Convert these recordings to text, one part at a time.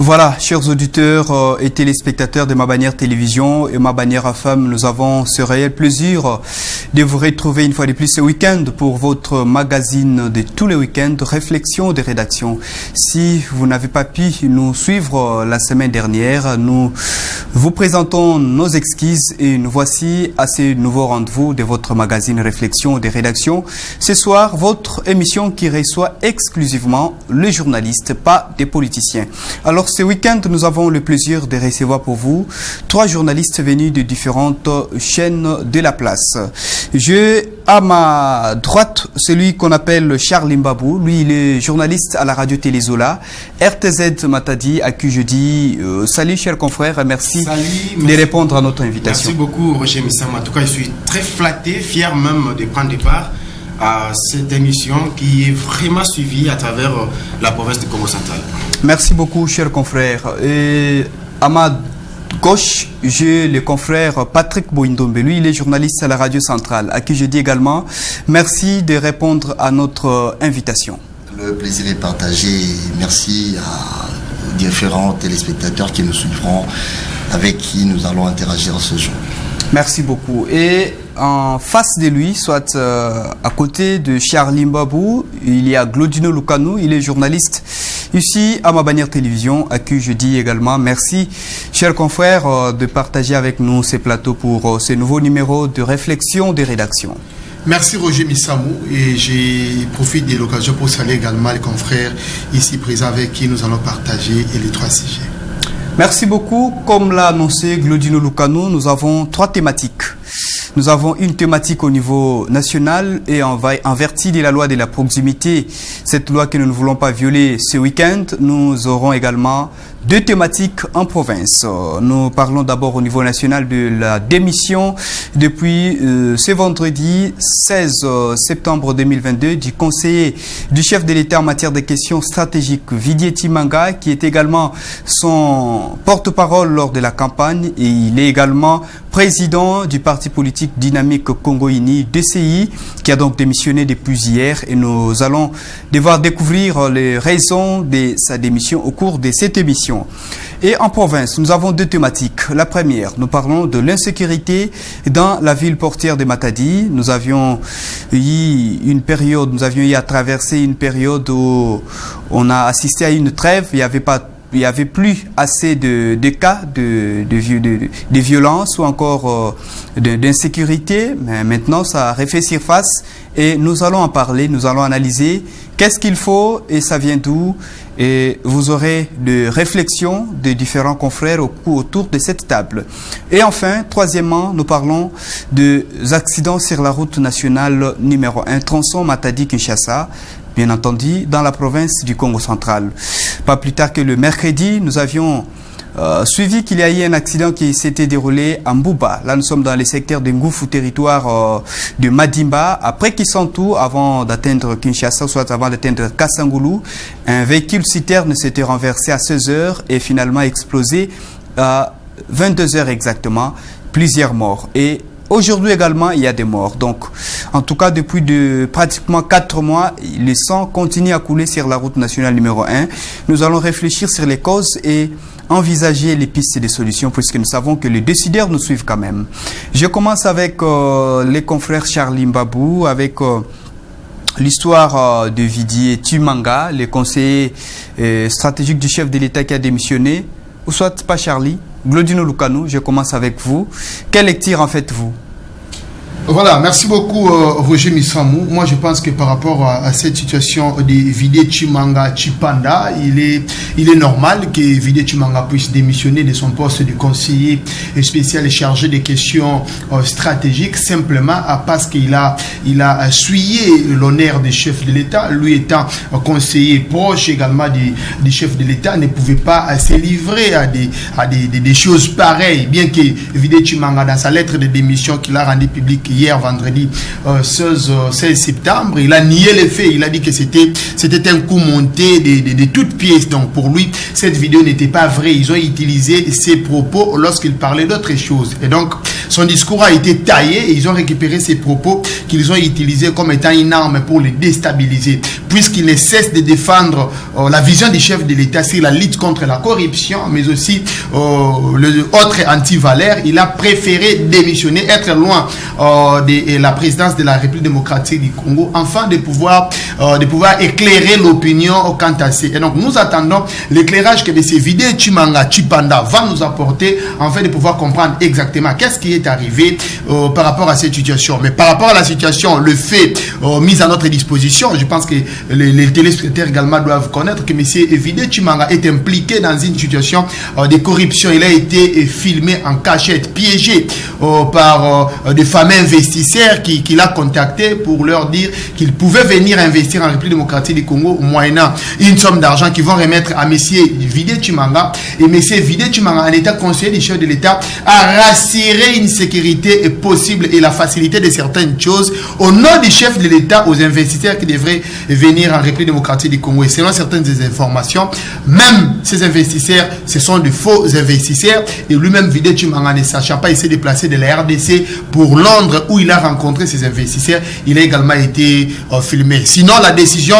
Voilà, chers auditeurs et téléspectateurs de Ma Bannière Télévision et Ma Bannière FM, nous avons ce réel plaisir de vous retrouver une fois de plus ce week-end pour votre magazine de tous les week-ends, Réflexion de rédaction. Si vous n'avez pas pu nous suivre la semaine dernière, nous vous présentons nos excuses et nous voici à ce nouveau rendez-vous de votre magazine Réflexion de rédaction. Ce soir, votre émission qui reçoit exclusivement les journalistes, pas des politiciens. Alors ce week-end, nous avons le plaisir de recevoir pour vous 3 journalistes venus de différentes chaînes de la place. J'ai à ma droite celui qu'on appelle Charles Mbabou. Lui, il est journaliste à la radio Télé Zola, RTZ Matadi, à qui je dis salut cher confrère et merci de répondre à notre invitation. Merci beaucoup Roger Missama. En tout cas, je suis très flatté, fier même de prendre part à cette émission qui est vraiment suivie à travers la province du Congo central. Merci beaucoup, cher confrère. Et à ma gauche, j'ai le confrère Patrick Boindombe. Lui, il est journaliste à la radio centrale, à qui je dis également merci de répondre à notre invitation. Le plaisir est partagé. Merci aux différents téléspectateurs qui nous suivront, avec qui nous allons interagir ce jour. Merci beaucoup. Et en face de lui, soit à côté de Charles Mbabou, il y a Glodino Lukanou, il est journaliste ici à Ma Bannière Télévision, à qui je dis également merci, chers confrères, de partager avec nous ces plateaux pour ce nouveau numéro de Réflexion des rédactions. Merci Roger Missamou et je profite de l'occasion pour saluer également les confrères ici présents avec qui nous allons partager les 3 sujets. Merci beaucoup. Comme l'a annoncé Glodino Lukanou, nous avons 3 thématiques. Nous avons une thématique au niveau national et en vertu de la loi de la proximité, cette loi que nous ne voulons pas violer ce week-end. Nous aurons également 2 thématiques en province. Nous parlons d'abord au niveau national de la démission depuis ce vendredi 16 septembre 2022 du conseiller du chef de l'État en matière de questions stratégiques, Vidier Timanga, qui est également son porte-parole lors de la campagne et il est également président du parti politique dynamique Congo-Uni, DCI, qui a donc démissionné depuis hier et nous allons devoir découvrir les raisons de sa démission au cours de cette émission. Et en province, nous avons 2 thématiques. La première, nous parlons de l'insécurité dans la ville portière de Matadi. Nous avions eu à traverser une période où on a assisté à une trêve, il n'y avait plus assez de cas de violence ou encore d'insécurité. Mais maintenant, ça a refait surface et nous allons en parler, nous allons analyser qu'est-ce qu'il faut et ça vient d'où. Et vous aurez des réflexions de différents confrères autour de cette table. Et enfin, troisièmement, nous parlons des accidents sur la route nationale numéro 1, tronçon Matadi-Kinshasa, bien entendu, dans la province du Congo central. Pas plus tard que le mercredi, nous avions suivi qu'il y a eu un accident qui s'était déroulé à Mbouba. Là, nous sommes dans les secteurs de Ngoufou, territoire de Madimba. Après Kisantou, avant d'atteindre Kinshasa, soit avant d'atteindre Kassangoulou, un véhicule citerne s'était renversé à 16 h et finalement explosé à 22 h exactement. Plusieurs morts. Et aujourd'hui également, il y a des morts. Donc, en tout cas, depuis pratiquement 4 mois, le sang continue à couler sur la route nationale numéro 1. Nous allons réfléchir sur les causes et envisager les pistes de solutions puisque nous savons que les décideurs nous suivent quand même. Je commence avec les confrères Charles Mbabou, avec l'histoire de Vidier Timanga, le conseiller stratégique du chef de l'État qui a démissionné. Ou soit pas Charlie, Glodino Lukanou, je commence avec vous. Quelle lecture en faites-vous? Voilà, merci beaucoup Roger Missamou. Moi je pense que par rapport à cette situation de Vidier Timanga Chipanda, il est normal que Vidier Timanga puisse démissionner de son poste de conseiller spécial chargé des questions stratégiques simplement parce qu'il a souillé l'honneur des chefs de l'État. Lui étant conseiller proche également des chefs de l'État, ne pouvait pas se livrer à des choses pareilles, bien que Vidier Timanga dans sa lettre de démission qu'il a rendue publique hier, vendredi 16 septembre. Il a nié les faits. Il a dit que c'était un coup monté de toutes pièces. Donc pour lui, cette vidéo n'était pas vraie. Ils ont utilisé ses propos lorsqu'il parlait d'autres choses. Et donc, son discours a été taillé et ils ont récupéré ses propos qu'ils ont utilisés comme étant une arme pour les déstabiliser. Puisqu'il ne cesse de défendre la vision du chef de l'État sur la lutte contre la corruption, mais aussi le autre anti-valeur, il a préféré démissionner, être loin de la présidence de la République démocratique du Congo, afin de pouvoir éclairer l'opinion quant à ça. Et donc, nous attendons l'éclairage que M. Vidé Tshimanga Tshipanda va nous apporter, afin de pouvoir comprendre exactement qu'est-ce qui est arrivé par rapport à cette situation. Mais par rapport à la situation, le fait mis à notre disposition, je pense que les téléspectateurs également doivent connaître que M. Vidé Tshimanga est impliqué dans une situation de corruption. Il a été filmé en cachette, piégé par des fameux investisseurs qu'il a contactés pour leur dire qu'ils pouvaient venir investir en République démocratique du Congo moyennant une somme d'argent qu'ils vont remettre à M. Vidé Tshimanga. Et M. Vidé Tshimanga, en état conseiller du chef de l'État, a rassuré une sécurité possible et la facilité de certaines choses au nom du chef de l'État aux investisseurs qui devraient venir en République démocratique du Congo. Et selon certaines des informations, même ces investisseurs, ce sont de faux investisseurs. Et lui-même, Vidé Tshimanga, ne sachant pas, il s'est déplacé de la RDC pour Londres où il a rencontré ces investisseurs. Il a également été filmé. Sinon, la décision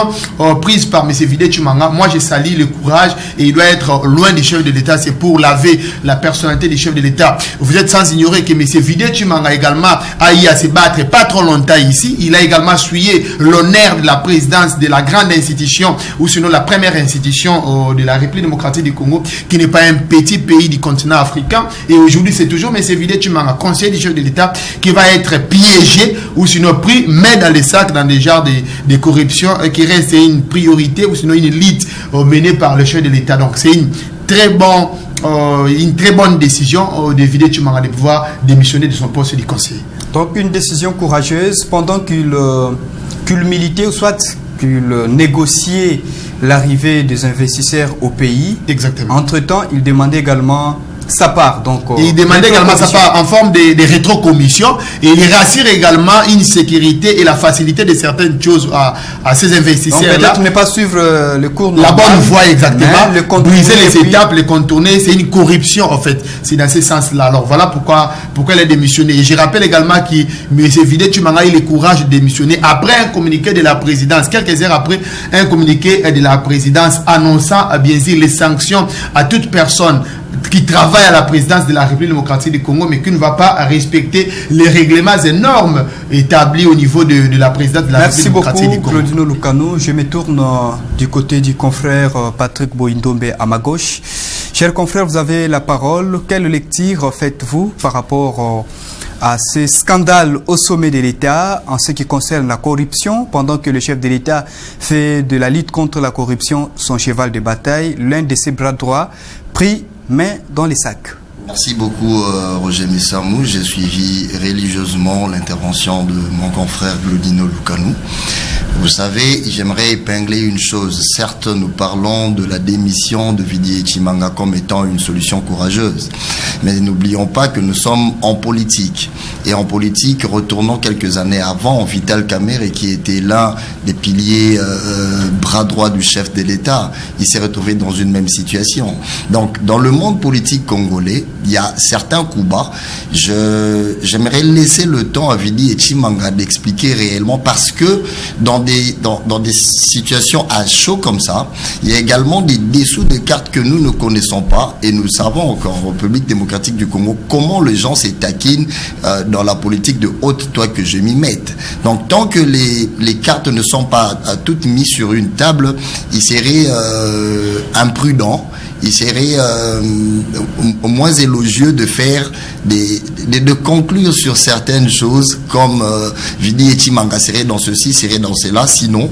prise par M. Vidé Tshimanga, moi je salue le courage et il doit être loin du chef de l'État. C'est pour laver la personnalité du chef de l'État. Vous êtes sans ignorer que M. Vidé Tshimanga également a eu à se battre pas trop longtemps ici. Il a également souillé l'honneur de la présidence de la grande institution, ou sinon la première institution de la République démocratique du Congo, qui n'est pas un petit pays du continent africain. Et aujourd'hui, c'est toujours M. Vidé Tshimanga, conseiller du chef de l'État, qui va être piégé ou sinon pris, mais dans les sacs, dans des genres de corruption, qui reste une priorité ou sinon une lutte menée par le chef de l'État. Donc c'est une très bonne décision de Vidé Tshimanga de pouvoir démissionner de son poste de conseiller. Donc une décision courageuse pendant qu'il militait ou soit qu'il négociait l'arrivée des investisseurs au pays. Exactement. Entre-temps, il demandait également sa part. Donc, et il demandait également sa part en forme de rétrocommission et il rassure également une sécurité et la facilité de certaines choses à ces investisseurs. Peut-être ne pas suivre le cours normal, la bonne voie, exactement. Briser les étapes, les contourner, c'est une corruption en fait. C'est dans ce sens-là. Alors voilà pourquoi elle a démissionné. Et je rappelle également que M. Vidé Tshimanga a eu le courage de démissionner après un communiqué de la présidence, quelques heures après un communiqué de la présidence annonçant bien sûr les sanctions à toute personne qui travaille à la présidence de la République démocratique du Congo, mais qui ne va pas respecter les règlements et normes établis au niveau de la présidence de la République démocratique du Congo. Merci beaucoup, Claudino Lukanou. Je me tourne du côté du confrère Patrick Boindombe à ma gauche. Cher confrère, vous avez la parole. Quelle lecture faites-vous par rapport à ces scandales au sommet de l'État en ce qui concerne la corruption, pendant que le chef de l'État fait de la lutte contre la corruption son cheval de bataille, l'un de ses bras droits pris main dans les sacs? Merci beaucoup Roger Missamou. J'ai suivi religieusement l'intervention de mon confrère Claudino Lukanou. Vous savez, j'aimerais épingler une chose. Certes, nous parlons de la démission de Vidé Tshimanga comme étant une solution courageuse. Mais n'oublions pas que nous sommes en politique. Et en politique, retournons quelques années avant, Vital Kamerhe, qui était l'un des piliers bras droit du chef de l'État, il s'est retrouvé dans une même situation. Donc, dans le monde politique congolais, il y a certains coups bas. J'aimerais laisser le temps à Vidé Tshimanga d'expliquer réellement, parce que dans des situations à chaud comme ça, il y a également des dessous de cartes que nous ne connaissons pas, et nous savons encore en République démocratique du Congo comment les gens se taquinent dans la politique de haute toi que je m'y mette. Donc tant que les cartes ne sont pas toutes mises sur une table, il serait imprudent, il serait moins élogieux de faire de conclure sur certaines choses comme Vidé Tshimanga serait dans ceci, serait dans cela. Sinon,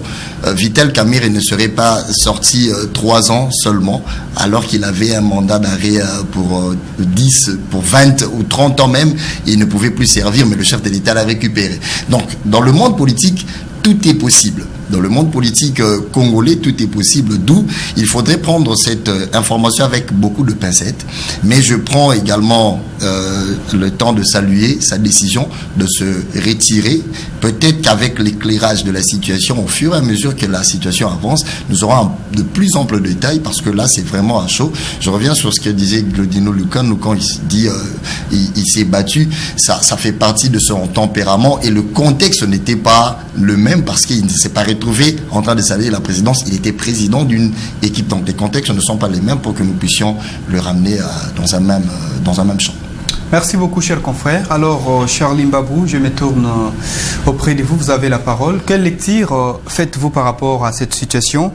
Vital Kamerhe ne serait pas sorti 3 ans seulement, alors qu'il avait un mandat d'arrêt pour 10, pour 20 ou 30 ans même. Il ne pouvait plus servir, mais le chef de l'État l'a récupéré. Donc, dans le monde politique, tout est possible. Dans le monde politique congolais, tout est possible, d'où il faudrait prendre cette information avec beaucoup de pincettes. Mais je prends également le temps de saluer sa décision de se retirer. Peut-être qu'avec l'éclairage de la situation, au fur et à mesure que la situation avance, nous aurons de plus amples détails, parce que là, c'est vraiment à chaud. Je reviens sur ce que disait Glodino Lukanou quand il dit il s'est battu. Ça fait partie de son tempérament, et le contexte n'était pas le même, parce qu'il ne s'est pas retrouvé en train de saluer la présidence. Il était président d'une équipe. Donc les contextes ne sont pas les mêmes pour que nous puissions le ramener dans un même champ. Merci beaucoup, chers confrères. Alors, Charlie Mbabou, je me tourne auprès de vous. Vous avez la parole. Quelle lecture faites-vous par rapport à cette situation,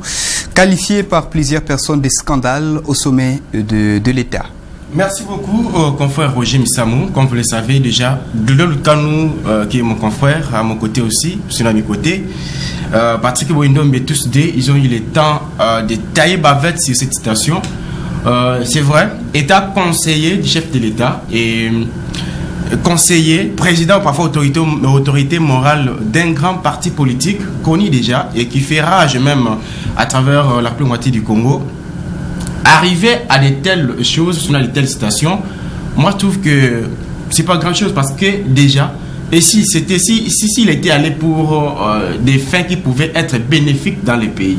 qualifiée par plusieurs personnes de scandale au sommet de l'État? Merci beaucoup, confrère Roger Missamou. Comme vous le savez déjà, Glodino Lukanou, qui est mon confrère, à mon côté aussi, je suis à mes côtés. Patrick Boindom et tous deux, ils ont eu le temps de tailler bavette sur cette situation. C'est vrai, État conseiller du chef de l'État et conseiller, président, parfois autorité morale d'un grand parti politique connu déjà et qui fait rage même à travers la plus moitié du Congo. Arriver à de telles choses, sur de telles situations, moi je trouve que c'est pas grand chose, parce que déjà, et s'il était allé pour des fins qui pouvaient être bénéfiques dans les pays,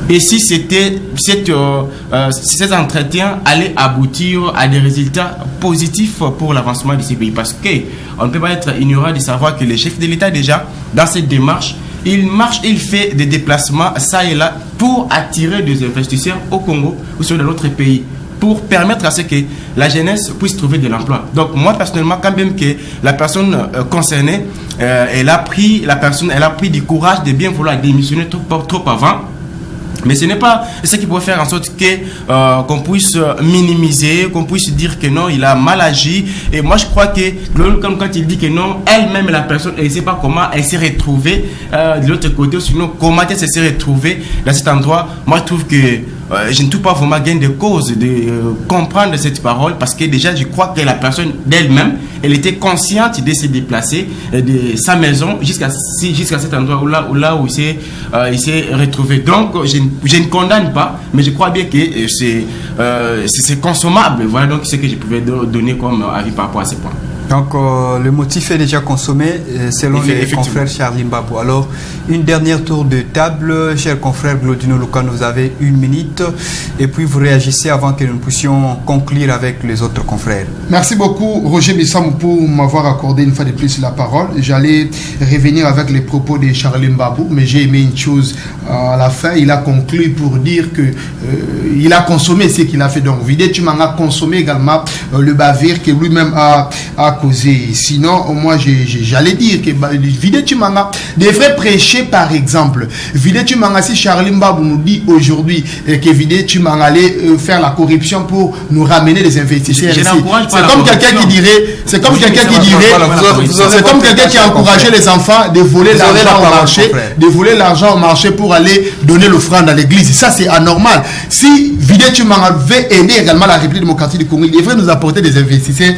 et si c'était ces entretiens allaient aboutir à des résultats positifs pour l'avancement de ces pays, parce qu'on ne peut pas être ignorant de savoir que le chef de l'État déjà, dans cette démarche, il fait des déplacements ça et là pour attirer des investisseurs au Congo ou sur d'autres pays, pour permettre à ce que la jeunesse puisse trouver de l'emploi. Donc moi personnellement, quand même que la personne concernée, elle a pris du courage de bien vouloir démissionner trop avant. Mais ce n'est pas ce qui pourrait faire en sorte que qu'on puisse minimiser, qu'on puisse dire que non, il a mal agi. Et moi je crois que comme quand il dit que non, elle-même la personne, elle ne sait pas comment elle s'est retrouvée de l'autre côté, ou sinon comment elle s'est retrouvée dans cet endroit. Moi je trouve que je ne trouve pas vraiment gain de cause de comprendre cette parole, parce que déjà je crois que la personne d'elle-même, elle était consciente de se déplacer de sa maison jusqu'à cet endroit où il s'est retrouvé. Donc je ne condamne pas, mais je crois bien que c'est consommable. Voilà donc ce que je pouvais donner comme avis par rapport à ces points. Donc le motif est déjà consommé selon les confrères Charlie Mbabou. Alors une dernière tour de table, cher confrère Glodino Lukanou, vous avez 1 minute et puis vous réagissez avant que nous puissions conclure avec les autres confrères. Merci beaucoup Roger Missamou pour m'avoir accordé une fois de plus la parole. J'allais revenir avec les propos de Charlie Mbabou, mais j'ai aimé une chose à la fin. Il a conclu pour dire que il a consommé ce qu'il a fait. Donc Vidé Tshimanga a consommé également le bavir que lui-même a causé. Sinon, moi j'allais dire que Vidé Tshimanga devrait prêcher par exemple. Vidé Tshimanga, si Charlie Mbabou nous dit aujourd'hui que Vidé Tshimanga allait faire la corruption pour nous ramener des investisseurs ici, c'est comme quelqu'un qui dirait, c'est comme quelqu'un qui a encouragé les enfants de voler l'argent au marché, pour aller donner l'offrande à l'église. Ça c'est anormal. Si Vidé Tshimanga veut aider également la République démocratique du Congo, il devrait nous apporter des investisseurs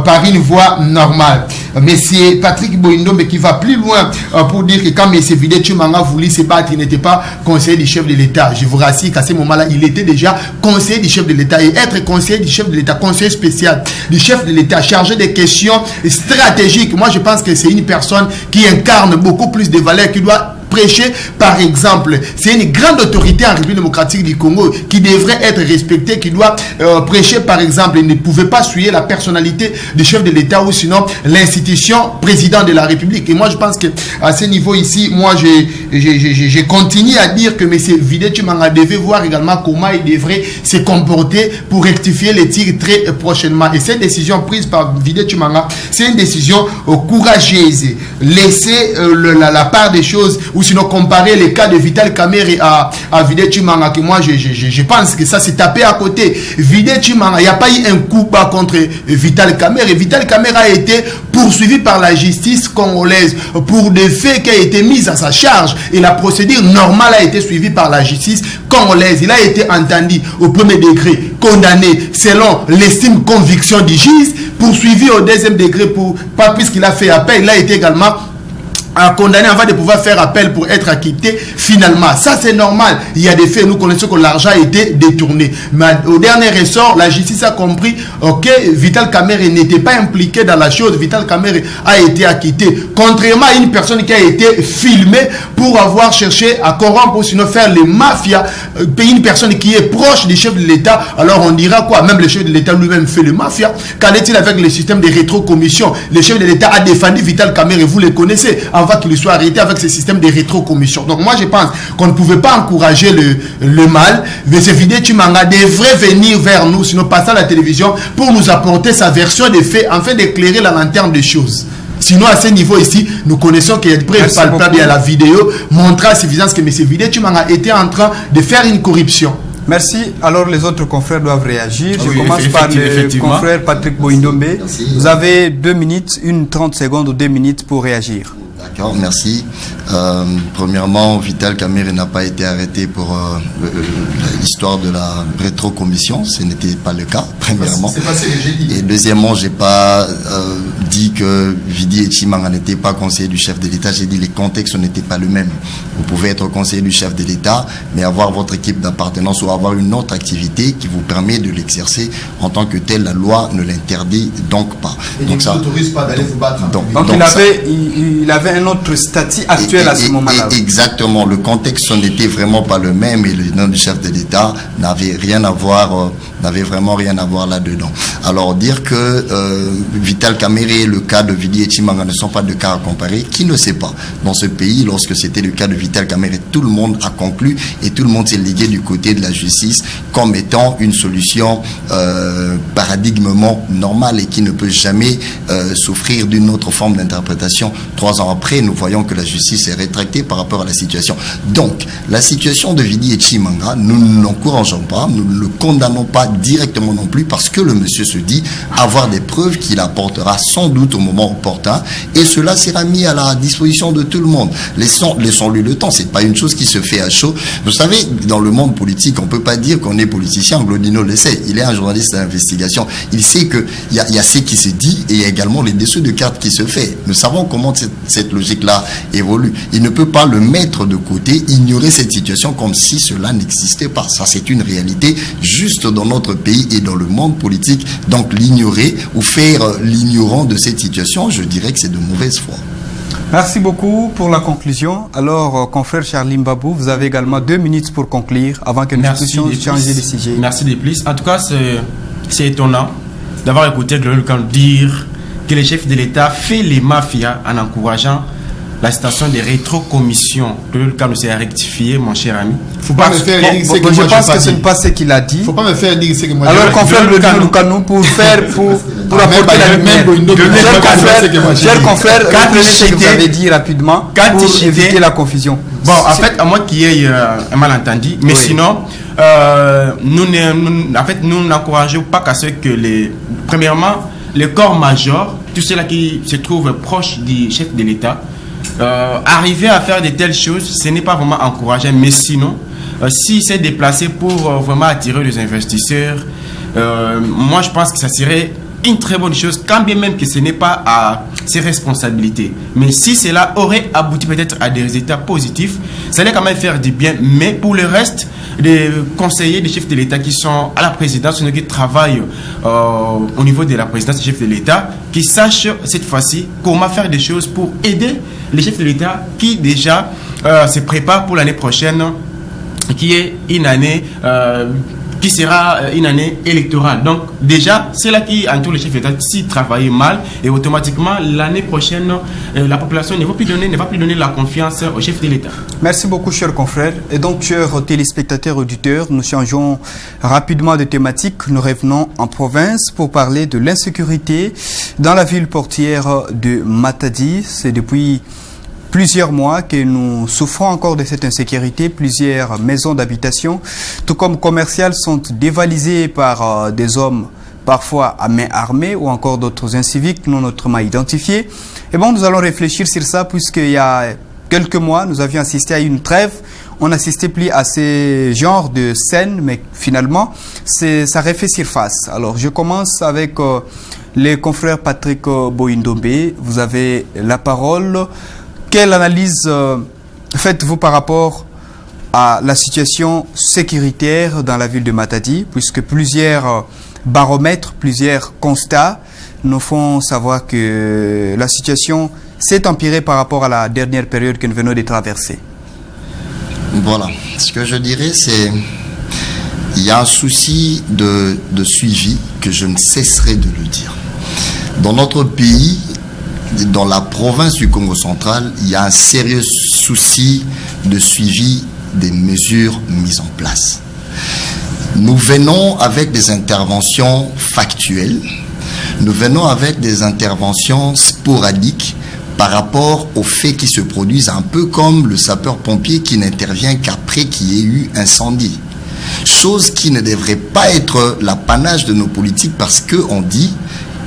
par une voie normale. Mais c'est Patrick Boindom qui va plus loin pour dire que quand M. Vidé Tshimanga voulait se battre, il n'était pas conseiller du chef de l'État. Je vous rassure qu'à ce moment-là, il était déjà conseiller du chef de l'État. Et être conseiller du chef de l'État, conseiller spécial du chef de l'État, chargé des questions stratégiques, moi je pense que c'est une personne qui incarne beaucoup plus de valeurs, qui doit prêcher par exemple. C'est une grande autorité en République démocratique du Congo qui devrait être respectée, qui doit prêcher par exemple. Il ne pouvait pas suivre la personnalité du chef de l'État ou sinon l'institution président de la République. Et moi je pense que à ce niveau ici, moi je continue à dire que M. Vidé Tshimanga devait voir également comment il devrait se comporter pour rectifier les tirs très prochainement. Et cette décision prise par Vidé Tshimanga, c'est une décision courageuse. Laisser la part des choses, ou sinon comparer les cas de Vital Kamerhe à Vidé Tshimanga, que moi je pense que ça s'est tapé à côté. Vidé Tshimanga, il n'y a pas eu un coup bas contre Vital Kamerhe. Vital Kamerhe a été poursuivi par la justice congolaise pour des faits qui ont été mis à sa charge, et la procédure normale a été suivie par la justice congolaise. Il a été entendu au premier degré, condamné selon l'estime conviction du juge, poursuivi au deuxième degré puisqu'il a fait appel. Il a été également condamné avant de pouvoir faire appel pour être acquitté finalement. Ça c'est normal. Il y a des faits, nous connaissons que l'argent a été détourné. Mais au dernier ressort, la justice a compris que Vital Kamerhe n'était pas impliqué dans la chose. Vital Kamerhe a été acquitté. Contrairement à une personne qui a été filmée pour avoir cherché à corrompre ou sinon faire les mafias. Une personne qui est proche du chef de l'État, alors on dira quoi? Même le chef de l'État lui-même fait les mafias. Qu'en est-il avec le système de rétrocommission? Le chef de l'État a défendu Vital Kamerhe, vous le connaissez, avant qu'il soit arrêté avec ce système de rétrocommission. Donc moi je pense qu'on ne pouvait pas encourager le mal, mais ce Vidé Tshimanga devrait venir vers nous, sinon passer à la télévision pour nous apporter sa version des faits, afin d'éclairer la lanterne des choses. Sinon, à ce niveau ici, nous connaissons qu'il y a des preuves palpables à la vidéo montrant à suffisance que M. Vidé Tshimanga était en train de faire une corruption. Merci. Alors les autres confrères doivent réagir. Je commence par le confrère Patrick Boindombe. Vous avez 2 minutes, 30 secondes ou 2 minutes pour réagir. D'accord, merci. Premièrement, Vital Kamerhe n'a pas été arrêté pour l'histoire de la rétrocommission. Ce n'était pas le cas, premièrement. C'est passé, j'ai dit. Et deuxièmement, j'ai pas dit que Vidi Tshimanga n'était pas conseiller du chef de l'État. J'ai dit que les contextes n'étaient pas le même. Vous pouvez être conseiller du chef de l'État, mais avoir votre équipe d'appartenance ou avoir une autre activité qui vous permet de l'exercer en tant que tel. La loi ne l'interdit donc pas. Et donc ça n'autorise pas d'aller vous battre. Donc il avait un autre statut actuel à ce moment-là. Exactement. Le contexte n'était vraiment pas le même et le nom du chef de l'État n'avait rien à voir, n'avait vraiment rien à voir là-dedans. Alors dire que Vital Kamerhe et le cas de Vidi Tshimanga ne sont pas de cas à comparer, qui ne sait pas? Dans ce pays, lorsque c'était le cas de Vital Kamerhe, tout le monde a conclu et tout le monde s'est ligué du côté de la justice comme étant une solution paradigmement normale et qui ne peut jamais souffrir d'une autre forme d'interprétation. 3 ans après, nous voyons que la justice est rétractée par rapport à la situation. Donc, la situation de Vidi Tshimanga, nous ne l'encourageons pas, nous ne le condamnons pas directement non plus parce que le monsieur se dit avoir des preuves qu'il apportera sans doute au moment opportun et cela sera mis à la disposition de tout le monde. Laissons-lui le temps, c'est pas une chose qui se fait à chaud. Vous savez, dans le monde politique, on peut pas dire qu'on est politicien, Glodino le sait, il est un journaliste d'investigation, il sait qu'il y a ce qui se dit et il y a également les dessous de cartes qui se fait. Nous savons comment cette logique-là évolue. Il ne peut pas le mettre de côté, ignorer cette situation comme si cela n'existait pas. Ça, c'est une réalité juste dans notre pays et dans le monde politique. Donc, l'ignorer ou faire l'ignorant de cette situation, je dirais que c'est de mauvaise foi. Merci beaucoup pour la conclusion. Alors, confrère Charlie Mbabou, vous avez également 2 minutes pour conclure avant que nous puissions changer de sujet. Merci des plus. En tout cas, c'est étonnant d'avoir écouté Glodino Lukanu dire que le chef de l'État fait les mafias en encourageant la station de rétrocommission. Glodino Lukanu s'est rectifié, mon cher ami. Faut pas me faire dire ce que je moi pense j'ai pas que ce dit. n'est pas ce qu'il a dit. Faut pas me faire dire ce que moi Alors, j'ai confrère Glodino Lukanu, pour apporter la lumière. Cher confrère, reprenez ce que vous avez dit rapidement pour éviter la confusion. Bon, en fait, à moins qu'il y ait un malentendu, mais oui. Sinon, nous n'encourageons pas qu'à ce que premièrement, le corps major, tous ceux-là qui se trouvent proches du chef de l'État, arriver à faire de telles choses, ce n'est pas vraiment encourageant, mais sinon, s'il s'est déplacé pour vraiment attirer les investisseurs, moi je pense que ça serait une très bonne chose, quand bien même que ce n'est pas à ses responsabilités. Mais si cela aurait abouti peut-être à des résultats positifs, ça allait quand même faire du bien. Mais pour le reste, les conseillers des chefs de l'État qui sont à la présidence, qui travaillent au niveau de la présidence des chefs de l'État, qui sachent cette fois-ci comment faire des choses pour aider les chefs de l'État qui déjà se préparent pour l'année prochaine, qui est une année... qui sera une année électorale. Donc déjà, c'est là qui entoure les chefs d'État s'y travaillent mal et automatiquement l'année prochaine, la population ne va plus donner la confiance au chef de l'État. Merci beaucoup, chers confrères. Et donc, chers téléspectateurs, auditeurs, nous changeons rapidement de thématique. Nous revenons en province pour parler de l'insécurité dans la ville portière de Matadi. C'est depuis plusieurs mois que nous souffrons encore de cette insécurité. Plusieurs maisons d'habitation, tout comme commerciales, sont dévalisées par des hommes parfois à main armée ou encore d'autres inciviques non autrement identifiés. Et bon, nous allons réfléchir sur ça puisqu'il y a quelques mois, nous avions assisté à une trêve. On n'assistait plus à ce genre de scène, mais finalement, ça refait surface. Alors, je commence avec les confrères Patrick Boindombe. Vous avez la parole. quelle analyse faites-vous par rapport à la situation sécuritaire dans la ville de Matadi, puisque plusieurs baromètres, plusieurs constats nous font savoir que la situation s'est empirée par rapport à la dernière période que nous venons de traverser? Voilà. Ce que je dirais, c'est il y a un souci de suivi que je ne cesserai de le dire. Dans notre pays, dans la province du Congo central, il y a un sérieux souci de suivi des mesures mises en place. Nous venons avec des interventions factuelles, nous venons avec des interventions sporadiques par rapport aux faits qui se produisent, un peu comme le sapeur-pompier qui n'intervient qu'après qu'il y ait eu incendie. Chose qui ne devrait pas être l'apanage de nos politiques parce qu'on dit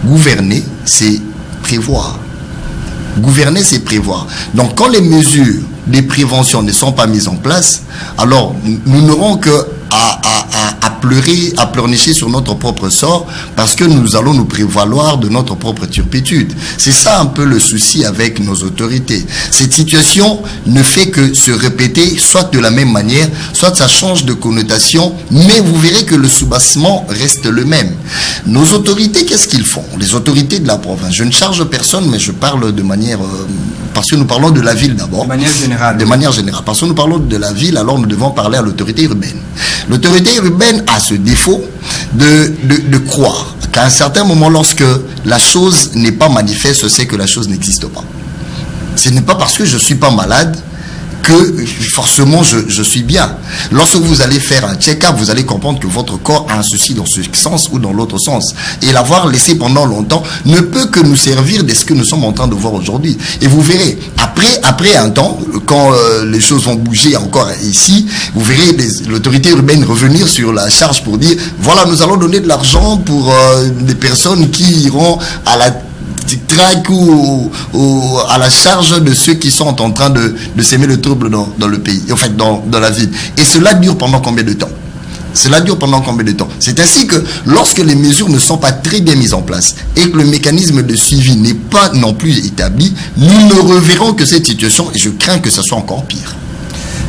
gouverner, c'est prévoir. Gouverner, c'est prévoir. Donc quand les mesures de prévention ne sont pas mises en place, alors nous n'aurons que à pleurer, à pleurnicher sur notre propre sort parce que nous allons nous prévaloir de notre propre turpitude. C'est ça un peu le souci avec nos autorités. Cette situation ne fait que se répéter soit de la même manière, soit ça change de connotation, mais vous verrez que le soubassement reste le même. Nos autorités, qu'est-ce qu'ils font? Les autorités de la province. Je ne charge personne, mais je parle de manière... parce que nous parlons de la ville d'abord. De manière générale. De manière générale. Parce que nous parlons de la ville, alors nous devons parler à l'autorité urbaine. L'autorité urbaine a ce défaut de croire qu'à un certain moment, lorsque la chose n'est pas manifeste, c'est que la chose n'existe pas. Ce n'est pas parce que je ne suis pas malade que forcément je suis bien. Lorsque vous allez faire un check-up, vous allez comprendre que votre corps a un souci dans ce sens ou dans l'autre sens. Et l'avoir laissé pendant longtemps ne peut que nous servir de ce que nous sommes en train de voir aujourd'hui. Et vous verrez, après un temps, quand les choses vont bouger encore ici, vous verrez l'autorité urbaine revenir sur la charge pour dire, voilà, nous allons donner de l'argent pour des personnes qui iront à la traque ou à la charge de ceux qui sont en train de s'aimer le trouble dans le pays, en fait dans la ville. Et cela dure pendant combien de temps? Cela dure pendant combien de temps? C'est ainsi que lorsque les mesures ne sont pas très bien mises en place et que le mécanisme de suivi n'est pas non plus établi, nous ne reverrons que cette situation et je crains que ça soit encore pire.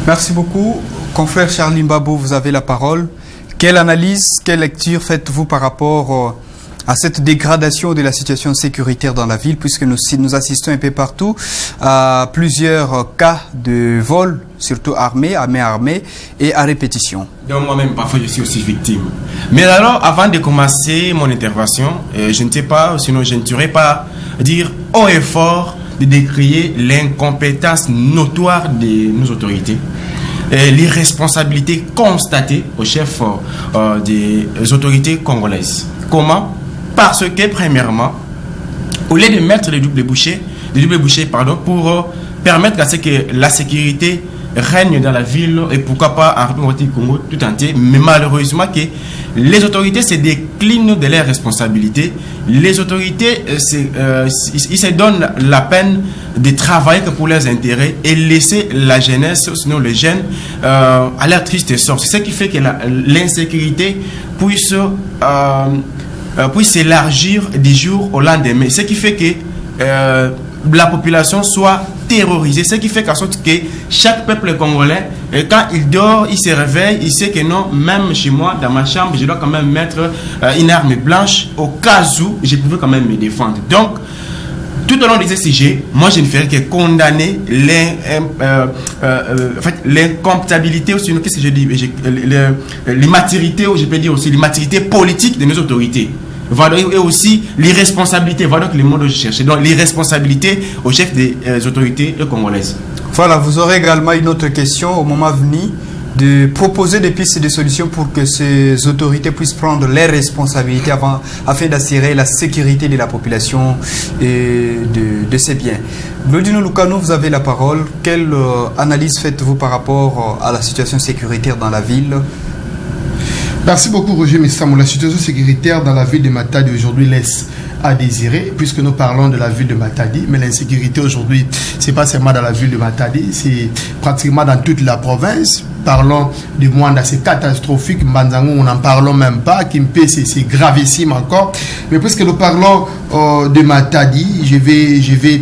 Merci beaucoup. Confrère Charlie Mbabo, vous avez la parole. Quelle analyse, quelle lecture faites-vous par rapport à cette dégradation de la situation sécuritaire dans la ville, puisque nous assistons un peu partout à plusieurs cas de vol, surtout armés et à répétition. Donc moi-même, parfois, je suis aussi victime. Mais alors, avant de commencer mon intervention, je ne sais pas, sinon je ne saurais pas dire haut et fort de décrier l'incompétence notoire de nos autorités, l'irresponsabilité constatée au chef des autorités congolaises. Comment? Parce que, premièrement, au lieu de mettre des doubles bouchées, pour permettre à ce que la sécurité règne dans la ville et pourquoi pas en République du Congo tout entier, mais malheureusement que les autorités se déclinent de leurs responsabilités. Les autorités ils se donnent la peine de travailler que pour leurs intérêts et laisser la jeunesse, sinon les jeunes, à leur triste sort. C'est ce qui fait que l'insécurité puisse s'élargir du jour au lendemain. Ce qui fait que la population soit terrorisée. Ce qui fait qu'en sorte que chaque peuple congolais, quand il dort, il se réveille, il sait que non, même chez moi, dans ma chambre, je dois quand même mettre une arme blanche au cas où je pouvais quand même me défendre. Donc, tout au long de ce sujet, moi je ne ferai que condamner l'incomptabilité, ou sinon, qu'est-ce que je dis, l'immaturité, ou je peux dire aussi l'immaturité politique de nos autorités. Voilà, et aussi l'irresponsabilité, voilà donc le mot que je cherchais. Donc l'irresponsabilité au chef des autorités congolaises. Voilà, vous aurez également une autre question au moment venu de proposer des pistes de solutions pour que ces autorités puissent prendre leurs responsabilités afin d'assurer la sécurité de la population et de ses biens. Glodino Lukano, vous avez la parole. Quelle analyse faites-vous par rapport à la situation sécuritaire dans la ville? Merci beaucoup Roger Missamou. La situation sécuritaire dans la ville de Matadi aujourd'hui laisse à désirer, puisque nous parlons de la ville de Matadi, mais l'insécurité aujourd'hui, c'est pas seulement dans la ville de Matadi, c'est pratiquement dans toute la province. Parlons du Mwanda, c'est catastrophique. Mbanzango, on n'en parlons même pas. Kimpe, c'est gravissime encore. Mais puisque nous parlons de Matadi, je vais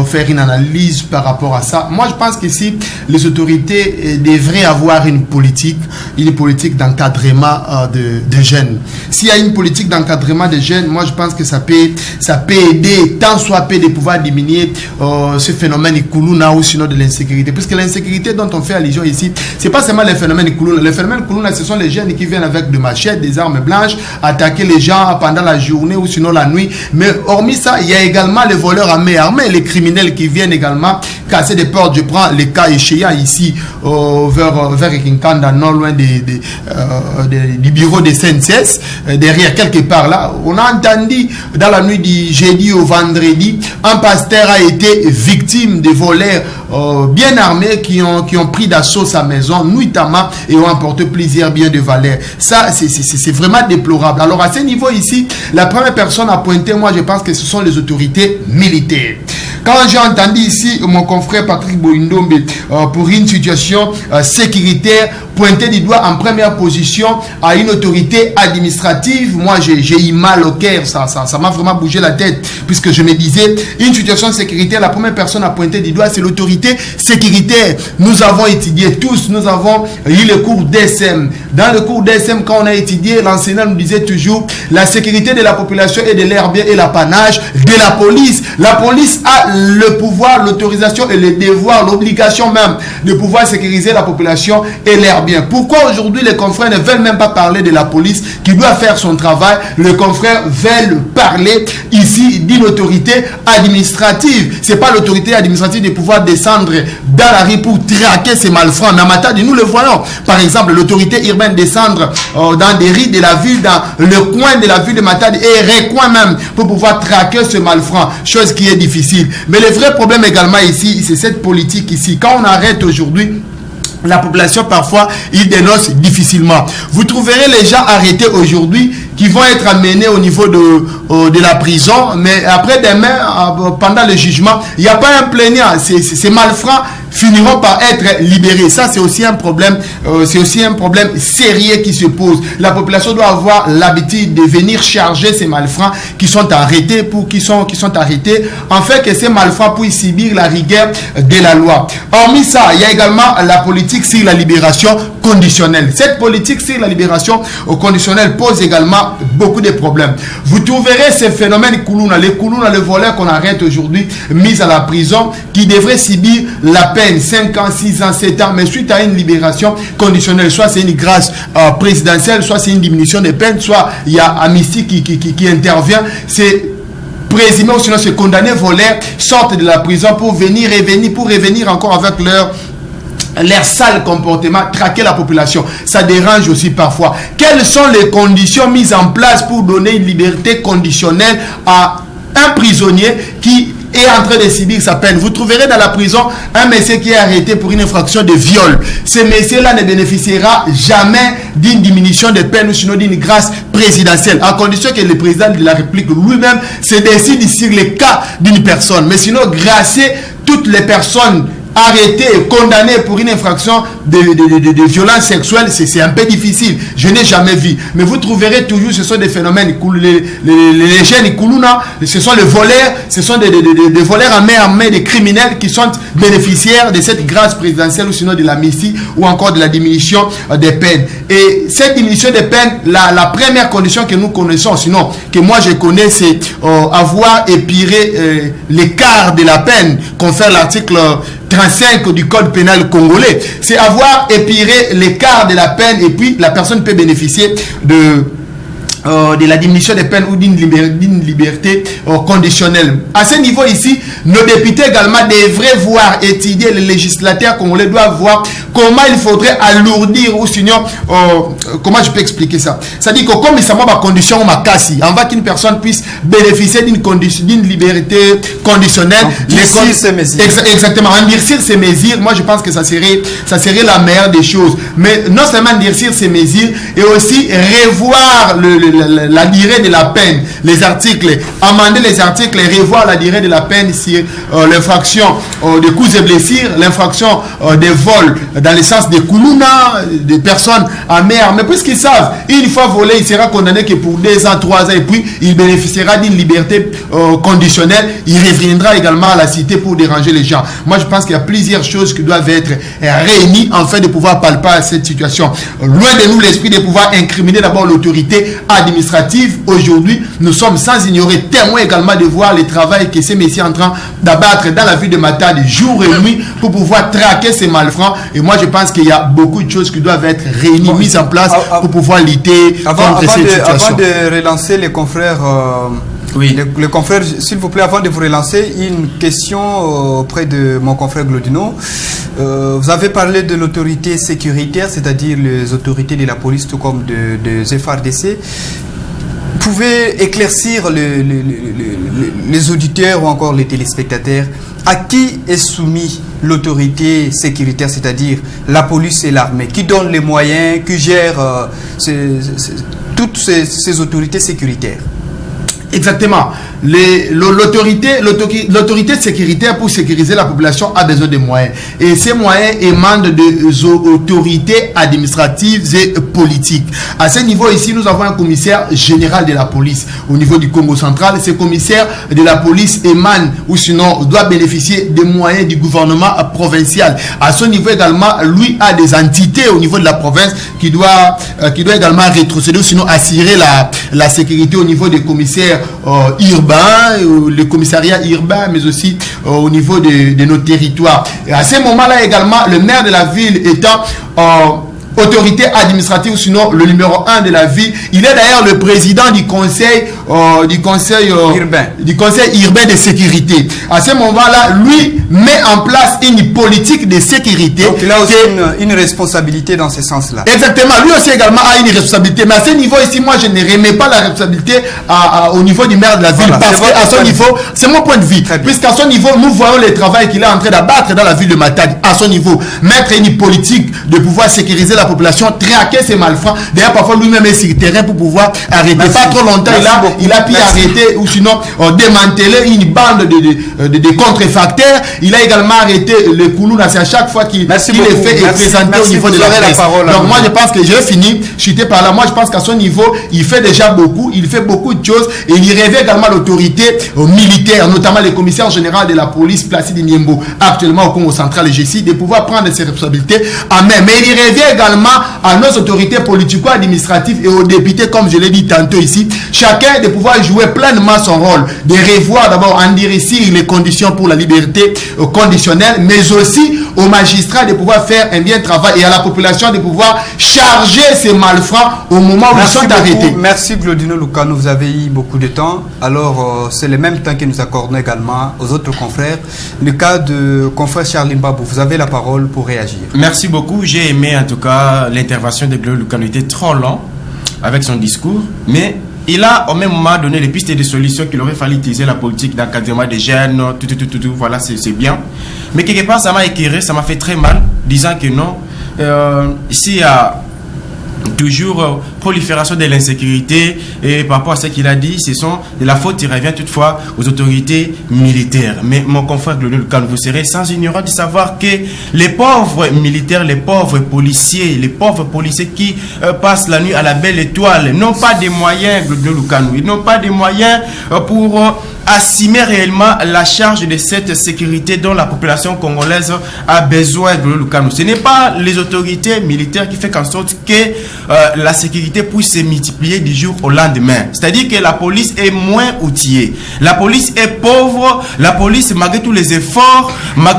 faire une analyse par rapport à ça. Moi, je pense qu'ici, les autorités devraient avoir une politique d'encadrement de jeunes. S'il y a une politique d'encadrement des jeunes, moi, je pense que ça peut aider, tant soit peu, de pouvoir diminuer ce phénomène Kuluna ou sinon de l'insécurité. Parce que l'insécurité dont on fait allusion ici, c'est pas seulement le phénomène Kuluna. Le phénomène Kuluna, ce sont les jeunes qui viennent avec des machettes, des armes blanches, attaquer les gens pendant la journée ou sinon la nuit. Mais hormis ça, il y a également les voleurs à main armée, les criminels qui viennent également casser des portes. Je prends les cas échéants ici vers Kinkanda, non loin du bureau des CNCS, derrière quelque part là. On a entendu dans la nuit du jeudi au vendredi, un pasteur a été victime de voleurs bien armés qui ont pris d'assaut sa maison nuitamment et ont emporté plusieurs biens de valeur. Ça, c'est vraiment déplorable. Alors à ce niveau ici, la première personne à pointer, moi je pense que ce sont les autorités militaires. Quand j'ai entendu ici mon confrère Patrick Boindombe pour une situation sécuritaire pointer du doigt en première position à une autorité administrative, moi j'ai eu mal au cœur, ça m'a vraiment bougé la tête, puisque je me disais, une situation sécuritaire, la première personne à pointer du doigt, c'est l'autorité sécuritaire. Nous avons étudié tous, nous avons eu le cours d'SM. Dans le cours d'SM, quand on a étudié, l'enseignant nous disait toujours, la sécurité de la population et de leurs biens et l'apanage de la police. La police a le pouvoir, l'autorisation et le devoir, l'obligation même de pouvoir sécuriser la population et leurs biens. Pourquoi aujourd'hui les confrères ne veulent même pas parler de la police qui doit faire son travail? Les confrères veulent parler ici d'une autorité administrative. C'est pas l'autorité administrative de pouvoir descendre dans la rue pour traquer ces malfrats. Mais à Matadi, nous le voyons. Par exemple, l'autorité urbaine descendre dans des rues de la ville, dans le coin de la ville de Matadi et recoin même pour pouvoir traquer ce malfrat. Chose qui est difficile. Mais le vrai problème également ici, c'est cette politique ici. Quand on arrête aujourd'hui, la population parfois, il dénonce difficilement. Vous trouverez les gens arrêtés aujourd'hui qui vont être amenés au niveau de la prison, mais après demain, pendant le jugement, il n'y a pas un plaignant. Ces malfrats finiront par être libérés. Ça, c'est aussi un problème, sérieux qui se pose. La population doit avoir l'habitude de venir charger ces malfrats qui sont arrêtés afin que ces malfrats puissent subir la rigueur de la loi. Hormis ça, il y a également la politique sur la libération conditionnelle. Cette politique sur la libération conditionnelle pose également beaucoup de problèmes. Vous trouverez ces phénomènes Kuluna, les voleurs qu'on arrête aujourd'hui, mis à la prison, qui devraient subir la peine, 5 ans, 6 ans, 7 ans, mais suite à une libération conditionnelle, soit c'est une grâce présidentielle, soit c'est une diminution des peines, soit il y a Amnesty qui intervient, c'est présumé ou sinon ces condamnés voleurs sortent de la prison pour revenir encore avec leur sale comportement, traquer la population. Ça dérange aussi parfois. Quelles sont les conditions mises en place pour donner une liberté conditionnelle à un prisonnier qui est en train de subir sa peine? Vous trouverez dans la prison un monsieur qui est arrêté pour une infraction de viol. Ce monsieur-là ne bénéficiera jamais d'une diminution de peine ou sinon d'une grâce présidentielle, à condition que le président de la République lui-même se décide sur le cas d'une personne. Mais sinon, gracier toutes les personnes arrêté et condamné pour une infraction de violence sexuelle, c'est un peu difficile. Je n'ai jamais vu. Mais vous trouverez toujours, ce sont des phénomènes, les jeunes Kuluna, ce sont les voleurs, ce sont des voleurs à main armée, des criminels qui sont bénéficiaires de cette grâce présidentielle ou sinon de l'amnistie ou encore de la diminution des peines. Et cette diminution des peines, la première condition que nous connaissons, sinon que moi je connais, c'est avoir épiré l'écart de la peine, confère l'article 35 du code pénal congolais. C'est avoir épiré l'écart de la peine et puis la personne peut bénéficier de la diminution des peines ou d'une liberté conditionnelle. À ce niveau ici, nos députés également devraient voir étudier, les législateurs congolais doivent voir comment il faudrait alourdir ou sinon, comment je peux expliquer ça? C'est-à-dire que comme il s'en va à condition makasi, on va qu'une personne puisse bénéficier d'une liberté conditionnelle. Exactement, endurcir ces mesures, moi je pense que ça serait la meilleure des choses. Mais non seulement endurcir ces mesures et aussi revoir la durée de la peine, les articles, amender les articles et revoir la durée de la peine sur l'infraction de coups et blessures, l'infraction des vols dans le sens des koulouna, des personnes en mer. Mais puisqu'ils savent, une fois volé, il sera condamné que pour 2 ans, 3 ans, et puis il bénéficiera d'une liberté conditionnelle. Il reviendra également à la cité pour déranger les gens. Moi, je pense qu'il y a plusieurs choses qui doivent être réunies afin de pouvoir palper à cette situation. Loin de nous l'esprit de pouvoir incriminer d'abord l'autorité administrative. Aujourd'hui, nous sommes sans ignorer, témoins également de voir le travail que ces messieurs sont en train d'abattre dans la ville de Matadi jour et nuit pour pouvoir traquer ces malfrats. Et moi, je pense qu'il y a beaucoup de choses qui doivent être réunies, mises en place pour pouvoir lutter contre cette situation. Avant de relancer les confrères, les confrères, s'il vous plaît, avant de vous relancer, une question auprès de mon confrère Glodino. Vous avez parlé de l'autorité sécuritaire, c'est-à-dire les autorités de la police, tout comme de FARDC. Pouvez éclaircir les auditeurs ou encore les téléspectateurs à qui est soumis l'autorité sécuritaire, c'est-à-dire la police et l'armée, qui donne les moyens, qui gère toutes ces autorités sécuritaires? Exactement. L'autorité sécuritaire pour sécuriser la population a besoin de moyens. Et ces moyens émanent des autorités administratives et politiques. À ce niveau ici, nous avons un commissaire général de la police au niveau du Congo central. Ce commissaire de la police émane ou sinon doit bénéficier des moyens du gouvernement provincial. À ce niveau également, lui a des entités au niveau de la province qui doit également rétrocéder ou sinon assurer la sécurité au niveau des commissaires urbains, le commissariat urbain, mais aussi au niveau de nos territoires. Et à ce moment-là également, le maire de la ville étant autorité administrative, sinon le numéro 1 de la ville, il est d'ailleurs le président du conseil urbain de sécurité. À ce moment-là, lui met en place une politique de sécurité. Donc il a aussi une responsabilité dans ce sens-là. Exactement, lui aussi également a une responsabilité. Mais à ce niveau ici, moi je ne remets pas la responsabilité au niveau du maire de la ville. Voilà, parce qu'à son niveau, c'est mon point de vue. Puisqu'à son niveau, nous voyons le travail qu'il est en train d'abattre dans la ville de Matadi. À son niveau, mettre une politique de pouvoir sécuriser la population, traquer ces malfrats. D'ailleurs, parfois lui-même est sur le terrain pour pouvoir arrêter. Merci. Pas trop longtemps, il a pu arrêter ou sinon démanteler une bande de contrefacteurs. Il a également arrêté le Koulouna. C'est à chaque fois qu'il est fait et présenté au niveau de la presse. Donc moi, je pense que j'ai fini. Chuté par là. Moi, je pense qu'à son niveau, il fait déjà beaucoup. Il fait beaucoup de choses et il révèle également l'autorité militaire, notamment le commissaire général de la police, Placide Niembo, actuellement au Congo central et GC, de pouvoir prendre ses responsabilités en main. Mais il révèle également à nos autorités politico-administratives et aux députés, comme je l'ai dit tantôt ici, chacun de pouvoir jouer pleinement son rôle, de revoir d'abord, endurcir les conditions pour la liberté conditionnelle, mais aussi aux magistrats de pouvoir faire un bien travail et à la population de pouvoir charger ces malfrats au moment où ils sont arrêtés. Merci Glodino Lukanou, vous avez eu beaucoup de temps. Alors, c'est le même temps que nous accordons également aux autres confrères. Le cas de confrère Charles Mbabou, vous avez la parole pour réagir. Merci beaucoup. J'ai aimé en tout cas l'intervention de Glodino Lukanou. Il était trop lent avec son discours, mais il a au même moment donné les pistes de solutions qu'il aurait fallu utiliser la politique d'encadrement des jeunes, tout, voilà, c'est bien. Mais quelque part, ça m'a éclairé, ça m'a fait très mal, disant que non, ici, il y a toujours prolifération de l'insécurité et par rapport à ce qu'il a dit, ce sont de la faute, il revient toutefois aux autorités militaires. Mais mon confrère Glodino Lukanou, vous serez sans ignorant de savoir que les pauvres militaires, les pauvres policiers qui passent la nuit à la belle étoile n'ont pas de moyens, Glodino Lukanou, ils n'ont pas de moyens pour assumer réellement la charge de cette sécurité dont la population congolaise a besoin. Glodino Lukanou, ce n'est pas les autorités militaires qui font en sorte que la sécurité puisse se multiplier du jour au lendemain. C'est-à-dire que la police est moins outillée. La police est pauvre. La police, malgré tous les efforts,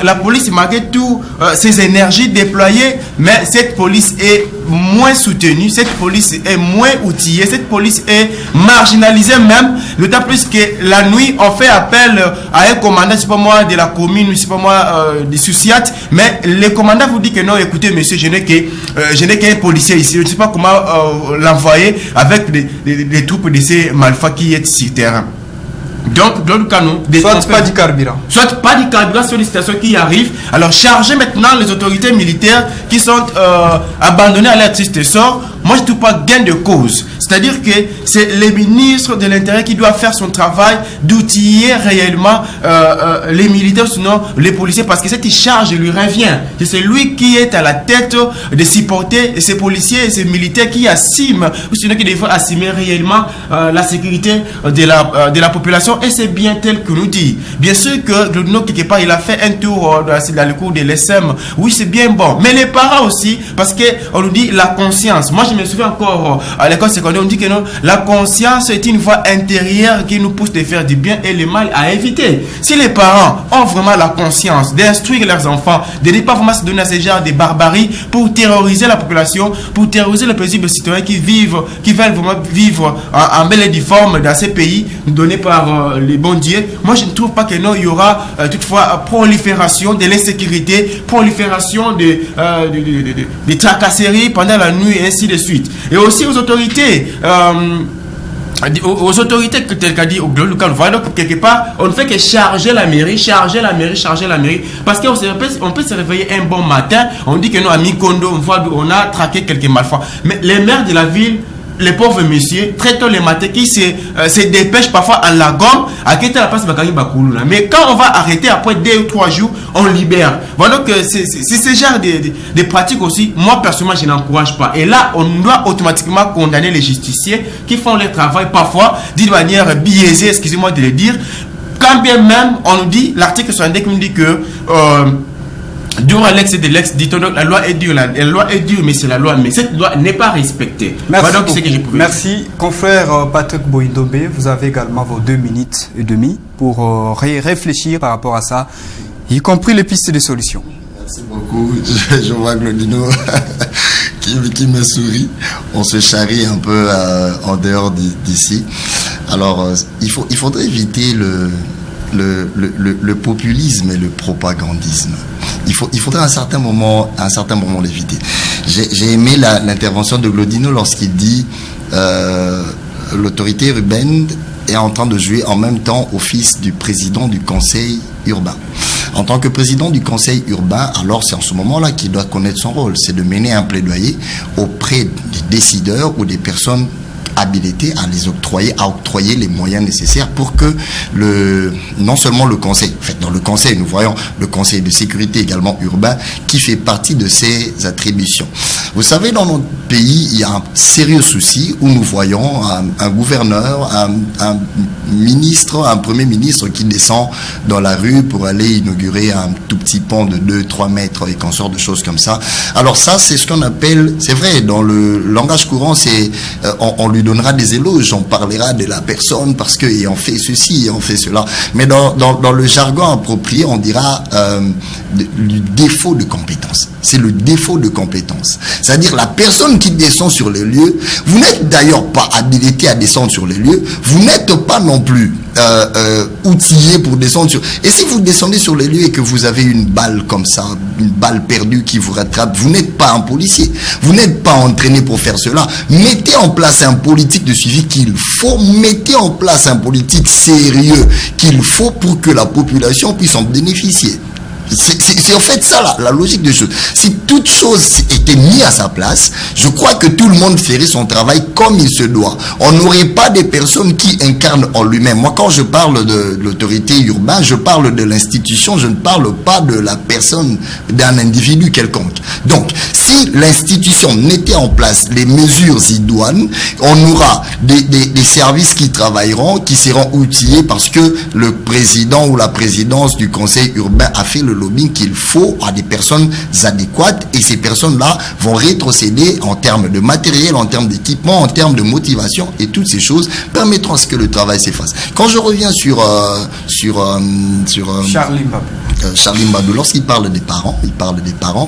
la police, malgré toutes ses énergies déployées, mais cette police est moins soutenue. Cette police est moins outillée. Cette police est marginalisée même. D'autant plus que la nuit, on fait appel à un commandant, c'est pas moi de la commune, c'est pas moi des Souciat, mais le commandant vous dit que non, écoutez monsieur, je n'ai qu'un policier ici, je ne sais pas comment l'envoyer avec les troupes de ces malfrats qui sont sur le terrain. Donc, dans le canon, soit pas du carburant. Soit pas du carburant sur les situations qui arrivent. Alors, charger maintenant les autorités militaires qui sont abandonnées à leur triste sort. Moi, je ne trouve pas gain de cause. C'est-à-dire que c'est le ministre de l'Intérieur qui doit faire son travail d'outiller réellement les militaires, sinon les policiers, parce que cette charge lui revient. C'est lui qui est à la tête de supporter ces policiers et ces militaires qui assument, ou sinon qui devraient assumer réellement la sécurité de la population. Et c'est bien tel que nous dit. Bien sûr que Glodino, quelque part, il a fait un tour dans le cours de l'ESM. Oui, c'est bien bon. Mais les parents aussi, parce qu'on nous dit la conscience. Moi, je me souviens encore à l'école secondaire, on dit que non, la conscience est une voie intérieure qui nous pousse de faire du bien et le mal à éviter. Si les parents ont vraiment la conscience d'instruire leurs enfants, de ne pas vraiment se donner à ce genre de barbarie pour terroriser la population, pour terroriser les paisibles citoyens qui veulent vraiment vivre en belle et due forme dans ces pays donnés par les bons dieux, moi je ne trouve pas que non, il y aura toutefois prolifération de l'insécurité, prolifération de tracasseries pendant la nuit et ainsi de suite. Et aussi aux autorités, tel qu'a dit au Glodino, voilà que quelque part on ne fait que charger la mairie, parce qu'on peut se réveiller un bon matin, on dit que nous à Mikondo on a traqué quelques malfrats, mais les maires de la ville, les pauvres messieurs, très tôt le matin, qui se dépêchent parfois en la gomme, à quitter la place Bakari Bakoulouna. Mais quand on va arrêter après 2 ou 3 jours, on libère. Voilà que c'est ce genre de pratiques aussi, moi personnellement, je n'encourage pas. Et là, on doit automatiquement condamner les justiciers qui font leur travail parfois d'une manière biaisée, excusez-moi de le dire. Quand bien même, on nous dit, l'article 62 qui nous dit que durant l'ex et de l'ex, dit-on, la loi est dure, mais c'est la loi, mais cette loi n'est pas respectée. Merci, voilà ce que je pouvais merci. Confrère Patrick Boindombe, vous avez également vos 2 minutes et demie pour réfléchir par rapport à ça, y compris les pistes de solutions. Merci beaucoup. Je vois Glodino qui me sourit. On se charrie un peu en dehors d'ici. Alors, il faudrait éviter le populisme et le propagandisme. Il faudrait à un certain moment l'éviter. J'ai aimé l'intervention de Glodino lorsqu'il dit l'autorité urbaine est en train de jouer en même temps office du président du conseil urbain. En tant que président du conseil urbain, alors c'est en ce moment-là qu'il doit connaître son rôle, c'est de mener un plaidoyer auprès des décideurs ou des personnes habilité à octroyer les moyens nécessaires pour que non seulement le conseil, en fait dans le conseil nous voyons le conseil de sécurité également urbain qui fait partie de ses attributions. Vous savez, dans notre pays, il y a un sérieux souci où nous voyons un gouverneur, un ministre, un premier ministre qui descend dans la rue pour aller inaugurer un tout petit pont de 2-3 mètres et qu'on sort de choses comme ça. Alors ça, c'est ce qu'on appelle, c'est vrai, dans le langage courant, c'est on lui donnera des éloges, on parlera de la personne parce que on fait ceci et on fait cela. Mais dans le jargon approprié, on dira le défaut de compétence. C'est le défaut de compétence. C'est-à-dire la personne qui descend sur les lieux, vous n'êtes d'ailleurs pas habilité à descendre sur les lieux, vous n'êtes pas non plus outillé pour descendre sur... Et si vous descendez sur les lieux et que vous avez une balle comme ça, une balle perdue qui vous rattrape, vous n'êtes pas un policier, vous n'êtes pas entraîné pour faire cela. Mettez en place un politique de suivi qu'il faut, mettez en place un politique sérieux qu'il faut pour que la population puisse en bénéficier. C'est en fait ça la logique des choses. Si toute chose était mise à sa place, je crois que tout le monde ferait son travail comme il se doit. On n'aurait pas des personnes qui incarnent en lui-même. Moi, quand je parle de l'autorité urbaine, je parle de l'institution, je ne parle pas de la personne, d'un individu quelconque. Donc, si l'institution mettait en place les mesures idoines, on aura des services qui travailleront, qui seront outillés parce que le président ou la présidence du conseil urbain a fait le lobbying qu'il faut à des personnes adéquates, et ces personnes-là vont rétrocéder en termes de matériel, en termes d'équipement, en termes de motivation, et toutes ces choses permettront à ce que le travail s'efface. Quand je reviens sur Charlie Mbadou, lorsqu'il parle des parents,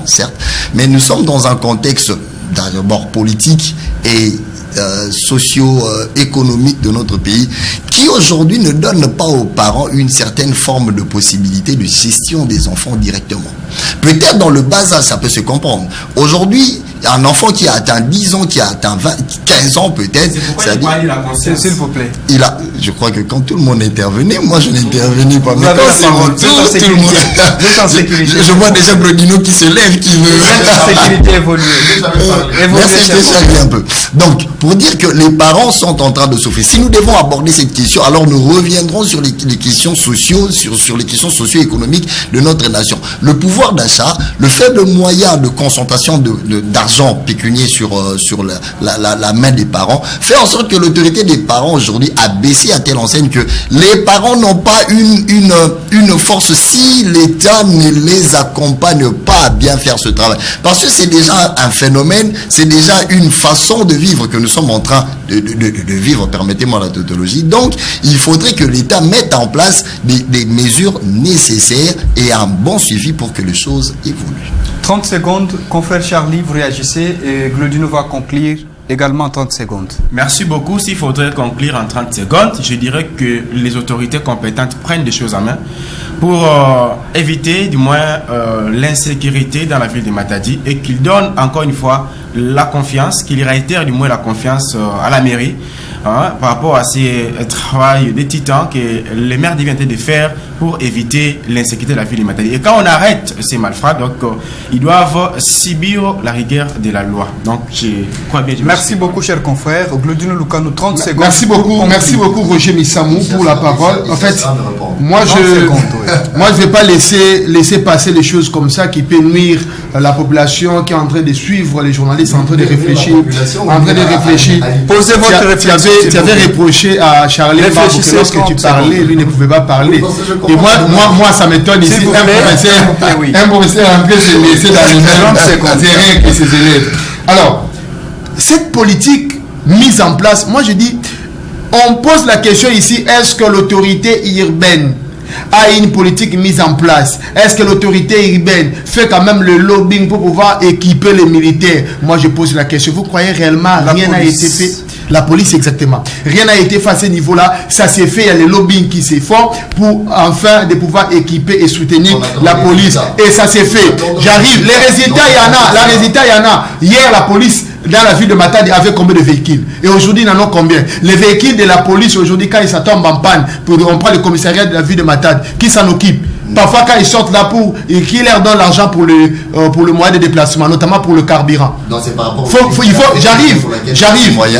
certes, mais nous sommes dans un contexte d'abord politique et socio-économique de notre pays qui aujourd'hui ne donne pas aux parents une certaine forme de possibilité de gestion des enfants directement. Peut-être dans le bas âge ça peut se comprendre. Aujourd'hui, un enfant qui a atteint 10 ans, qui a atteint 15 ans peut-être, s'il vous plaît. Je crois que quand tout le monde intervenait, moi je n'intervenais pas. Mais quand c'est mon tour, tout le monde. Je vois déjà Glodino qui se lève, qui veut. La sécurité évolue. Merci, je t'ai salué un peu. Donc, pour dire que les parents sont en train de souffrir. Si nous devons aborder cette question, alors nous reviendrons sur les questions sociaux, sur les questions socio-économiques de notre nation. Le pouvoir d'achat, le faible moyen de concentration d'argent pécunier sur la main des parents, fait en sorte que l'autorité des parents aujourd'hui a baissé à telle enseigne que les parents n'ont pas une force si l'État ne les accompagne pas à bien faire ce travail. Parce que c'est déjà un phénomène, c'est déjà une façon de vivre que nous sommes en train de vivre, permettez-moi la tautologie. Donc, il faudrait que l'État mette en place des mesures nécessaires et un bon suivi pour que les choses évoluent. 30 secondes, confrère Charlie, vous réagissez et Glodino va conclure également en 30 secondes. Merci beaucoup. S'il faudrait conclure en 30 secondes, je dirais que les autorités compétentes prennent des choses en main pour éviter du moins l'insécurité dans la ville de Matadi et qu'ils donnent encore une fois la confiance, qu'ils réitèrent du moins la confiance à la mairie par rapport à ces travaux des titans que les maires viennent de faire pour éviter l'insécurité de la ville de Matadi. Et quand on arrête ces malfrats, donc ils doivent subir la rigueur de la loi. Donc je crois bien. Merci beaucoup, cher confrère. Glodino Lukanou, 30 secondes. Merci beaucoup, Roger Missamou, pour la parole. En fait, moi je vais pas laisser passer les choses comme ça qui peut nuire à la population qui est en train de suivre les journalistes, en train de réfléchir. Posez votre réflexion. Tu avais reproché à Charlie que lorsque tu parlais, lui ne pouvait pas parler. Et moi, ça m'étonne ici. Un professeur est en train de se laisser dans les mêmes terrains que ses élèves. Alors, cette politique mise en place, moi je dis, on pose la question ici, est-ce que l'autorité urbaine a une politique mise en place? Est-ce que l'autorité urbaine fait quand même le lobbying pour pouvoir équiper les militaires? Moi je pose la question, vous croyez réellement rien n'a été fait? La police, exactement. Rien n'a été fait à ce niveau-là. Ça s'est fait, il y a les lobbying qui se font pour enfin de pouvoir équiper et soutenir la police. Et ça s'est fait. J'arrive. Les résultats, il y en a. Hier, la police dans la ville de Matadi avait combien de véhicules? Et aujourd'hui, ils en ont combien? Les véhicules de la police, aujourd'hui, quand ils tombent en panne, on prend le commissariat de la ville de Matadi. Qui s'en occupe? Parfois, quand ils sortent là qui leur donne l'argent pour le moyen de déplacement, notamment pour le carburant. Non, c'est par rapport J'arrive.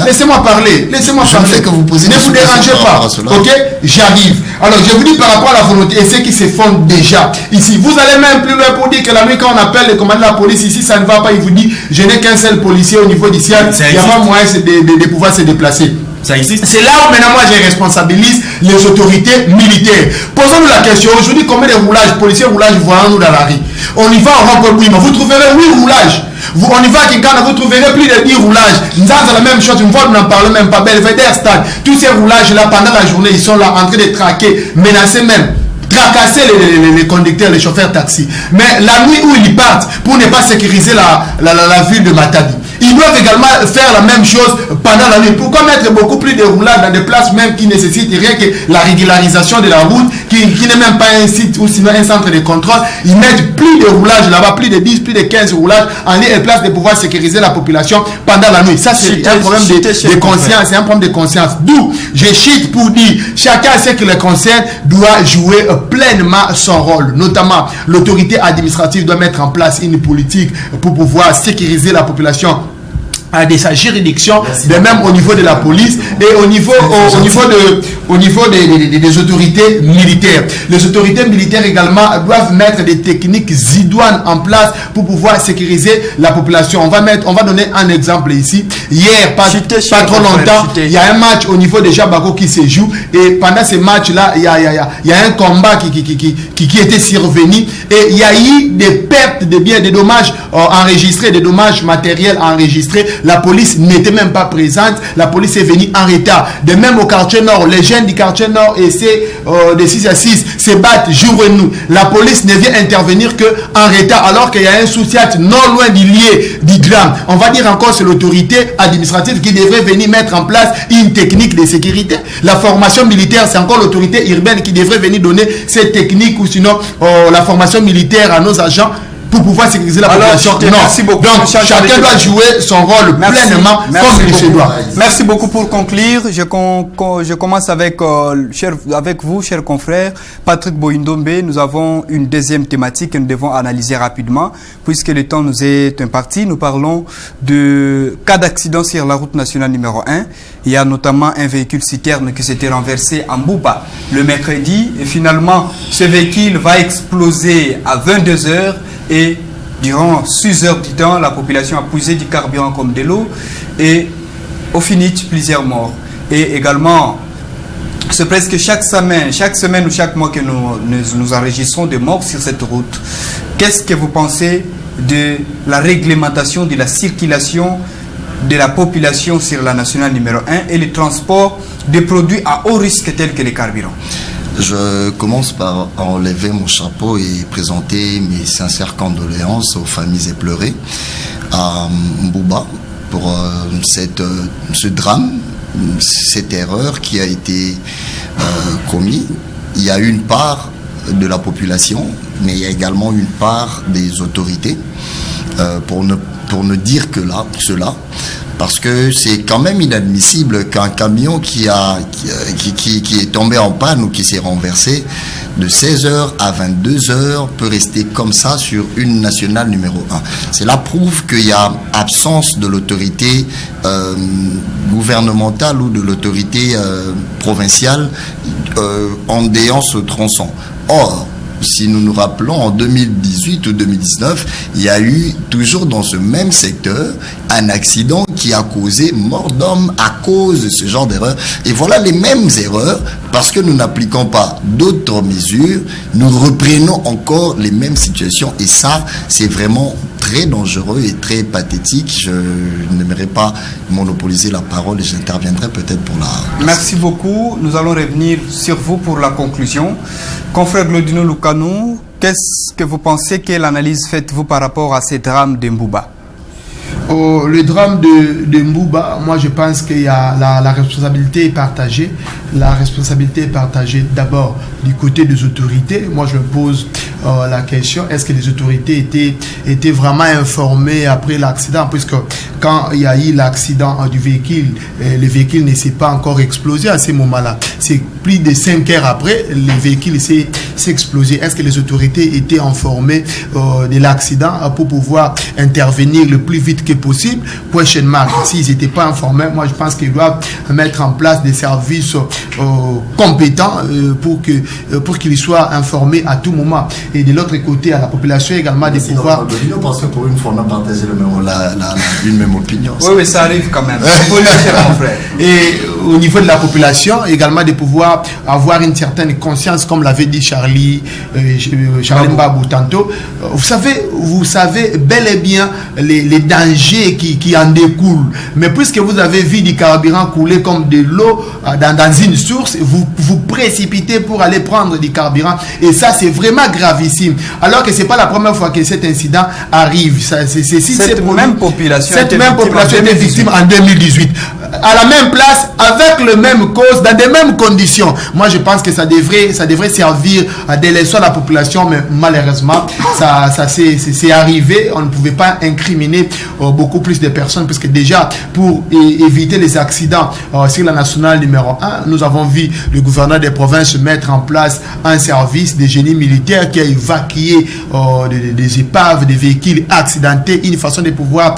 Laissez-moi parler. Je ne fais que vous poser ne vous dérangez pas. Ok? J'arrive. Alors, je vous dis par rapport à la volonté et ce qui se font déjà ici. Vous allez même plus loin pour dire que la nuit, quand on appelle le commandant de la police ici, ça ne va pas. Il vous dit, je n'ai qu'un seul policier au niveau d'ici. Il n'y a pas moyen de pouvoir se déplacer. Ça existe. C'est là où maintenant moi je responsabilise les autorités militaires. Posons-nous la question, aujourd'hui combien de roulages, policiers roulages voyons-nous dans la rue? On y va au Rokobouima, vous trouverez 8 roulages. On y va à Kinkana, vous trouverez plus de 10 roulages. Nzanza la même chose, une fois vous n'en parlez même pas. Belvedere Stade, tous ces roulages là pendant la journée, ils sont là en train de traquer, menacer même. Tracasser les conducteurs, les chauffeurs taxi. Mais la nuit où ils partent pour ne pas sécuriser la ville de Matadi, ils doivent également faire la même chose pendant la nuit. Pourquoi mettre beaucoup plus de roulades dans des places même qui nécessitent rien que la régularisation de la route, qui n'est même pas un site ou sinon un centre de contrôle? Ils mettent plus de roulages là-bas, plus de 10, plus de 15 roulages en lieu et place de pouvoir sécuriser la population pendant la nuit. Ça, c'est un problème de conscience. C'est un problème de conscience. D'où je chute pour dire, chacun sait que le concerne doit jouer pleinement son rôle. Notamment, l'autorité administrative doit mettre en place une politique pour pouvoir sécuriser la population de sa juridiction, de même au niveau de la police et au niveau des autorités militaires. Les autorités militaires également doivent mettre des techniques idoines en place pour pouvoir sécuriser la population. On va donner un exemple ici. Hier, pas trop longtemps, il y a un match au niveau de Jabako qui se joue et pendant ce match-là, il y a un combat qui était survenu et il y a eu des pertes de biens, des dommages enregistrés, des dommages matériels enregistrés. La police n'était même pas présente. La police est venue en retard. De même au quartier nord, les jeunes du quartier nord essaient de 6 à 6 se battent jour et nuit. La police ne vient intervenir qu'en retard alors qu'il y a un sous-siat non loin du lieu du drame. On va dire encore c'est l'autorité administrative qui devrait venir mettre en place une technique de sécurité. La formation militaire, c'est encore l'autorité urbaine qui devrait venir donner cette technique ou sinon la formation militaire à nos agents. pour pouvoir sécuriser la population. Non. Merci beaucoup. Donc, chacun doit jouer son rôle pleinement comme il se doit. Merci beaucoup pour conclure. Je commence avec vous, chers confrères. Patrick Boindombe, nous avons une deuxième thématique que nous devons analyser rapidement, puisque le temps nous est imparti. Nous parlons de cas d'accident sur la route nationale numéro 1. Il y a notamment un véhicule citerne qui s'était renversé en Mbouba le mercredi. Et finalement, ce véhicule va exploser à 22 h et durant 6 heures du temps, la population a puisé du carburant comme de l'eau et au finish, plusieurs morts. Et également, c'est presque chaque semaine ou chaque mois que nous enregistrons des morts sur cette route. Qu'est-ce que vous pensez de la réglementation de la circulation de la population sur la nationale numéro 1 et le transport des produits à haut risque tels que les carburants? Je commence par enlever mon chapeau et présenter mes sincères condoléances aux familles éplorées à Mbouba pour ce drame, cette erreur qui a été commise. Il y a une part de la population, mais il y a également une part des autorités pour ne dire que cela. Parce que c'est quand même inadmissible qu'un camion qui est tombé en panne ou qui s'est renversé de 16 h à 22 h peut rester comme ça sur une nationale numéro 1. Cela prouve qu'il y a absence de l'autorité gouvernementale ou de l'autorité provinciale en déant ce tronçon. Or, si nous nous rappelons, en 2018 ou 2019, il y a eu toujours dans ce même secteur un accident qui a causé mort d'homme à cause de ce genre d'erreur. Et voilà les mêmes erreurs, parce que nous n'appliquons pas d'autres mesures, nous reprenons encore les mêmes situations. Et ça, c'est vraiment très dangereux et très pathétique. Je n'aimerais pas monopoliser la parole et j'interviendrai peut-être pour la... Merci beaucoup. Nous allons revenir sur vous pour la conclusion. Confrère Glodino Lukanou, qu'est-ce que vous pensez, quelle analyse faites-vous par rapport à ces drames de Mbouba? Le drame de Mbouba, moi je pense qu'il y a la responsabilité est partagée. La responsabilité est partagée d'abord du côté des autorités. Moi je me pose la question, est-ce que les autorités étaient vraiment informées après l'accident? Puisque quand il y a eu l'accident du véhicule, le véhicule ne s'est pas encore explosé à ce moment-là. C'est plus de 5 heures après, le véhicule s'est explosé. Est-ce que les autorités étaient informées de l'accident pour pouvoir intervenir le plus vite que possible? Prochainement, s'ils n'étaient pas informés, moi je pense qu'ils doivent mettre en place des services compétents pour qu'ils soient informés à tout moment. Et de l'autre côté, à la population également de pouvoir... Parce que pour une fois, on a partagé une même opinion. Oui, ça arrive quand même. Et au niveau de la population, également de pouvoir avoir une certaine conscience, comme l'avait dit Charlie Mbabou tantôt. Vous savez bel et bien les dangers qui en découlent. Mais puisque vous avez vu du carburant couler comme de l'eau dans une source, vous précipitez pour aller prendre du carburant. Et ça, c'est vraiment gravissime. Alors que ce n'est pas la première fois que cet incident arrive. Cette même population était victime en 2018. À la même place, avec le même cause, dans les mêmes conditions. Moi, je pense que ça devrait servir à délaisser la population, mais malheureusement, ça c'est arrivé. On ne pouvait pas incriminer beaucoup plus de personnes, parce que déjà, pour éviter les accidents sur la nationale numéro 1, nous avons vu le gouverneur des provinces mettre en place un service de génie militaire qui a évacué des épaves, des véhicules accidentés, une façon de pouvoir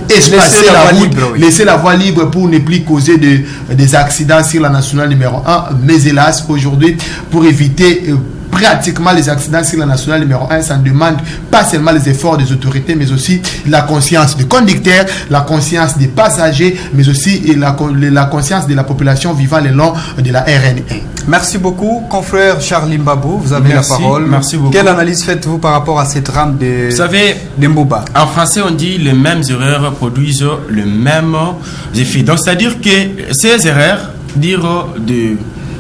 espacer la route, laisser la voie libre pour ne plus causer des accidents sur la nationale numéro 1. Mais hélas, aujourd'hui, pour éviter pratiquement les accidents sur la nationale numéro 1, ça demande pas seulement les efforts des autorités, mais aussi la conscience des conducteurs, la conscience des passagers, mais aussi la conscience de la population vivant le long de la RN1. Merci beaucoup, confrère Charlie Mbabou, vous avez la parole. Merci beaucoup. Quelle analyse faites-vous par rapport à cette drame de Mbouba? En français, on dit les mêmes erreurs produisent le même effet. Donc, c'est-à-dire que ces erreurs, de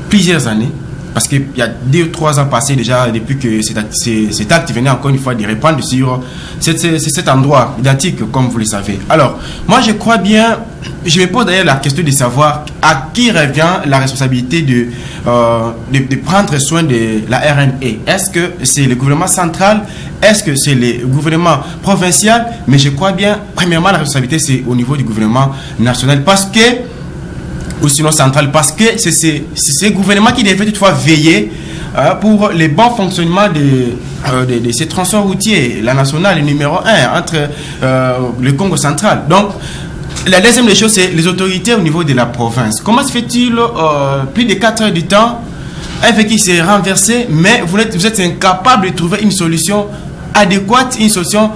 plusieurs années, parce qu'il y a 2 ou 3 ans passés déjà, depuis que cet acte venait encore une fois de répandre sur cet endroit identique, comme vous le savez. Alors, moi je crois bien, je me pose d'ailleurs la question de savoir à qui revient la responsabilité de prendre soin de la RNE. Est-ce que c'est le gouvernement central? Est-ce que c'est le gouvernement provincial? Mais je crois bien, premièrement, la responsabilité c'est au niveau du gouvernement national, parce que ou sinon central, parce que c'est ces gouvernements qui devaient toutefois veiller pour le bon fonctionnement de ces transports routiers, la nationale numéro 1 entre le Congo central. Donc, la deuxième des choses, c'est les autorités au niveau de la province. Comment se fait-il plus de 4 heures du temps, un véhicule s'est renversé, mais vous êtes incapable de trouver une solution adéquate, une solution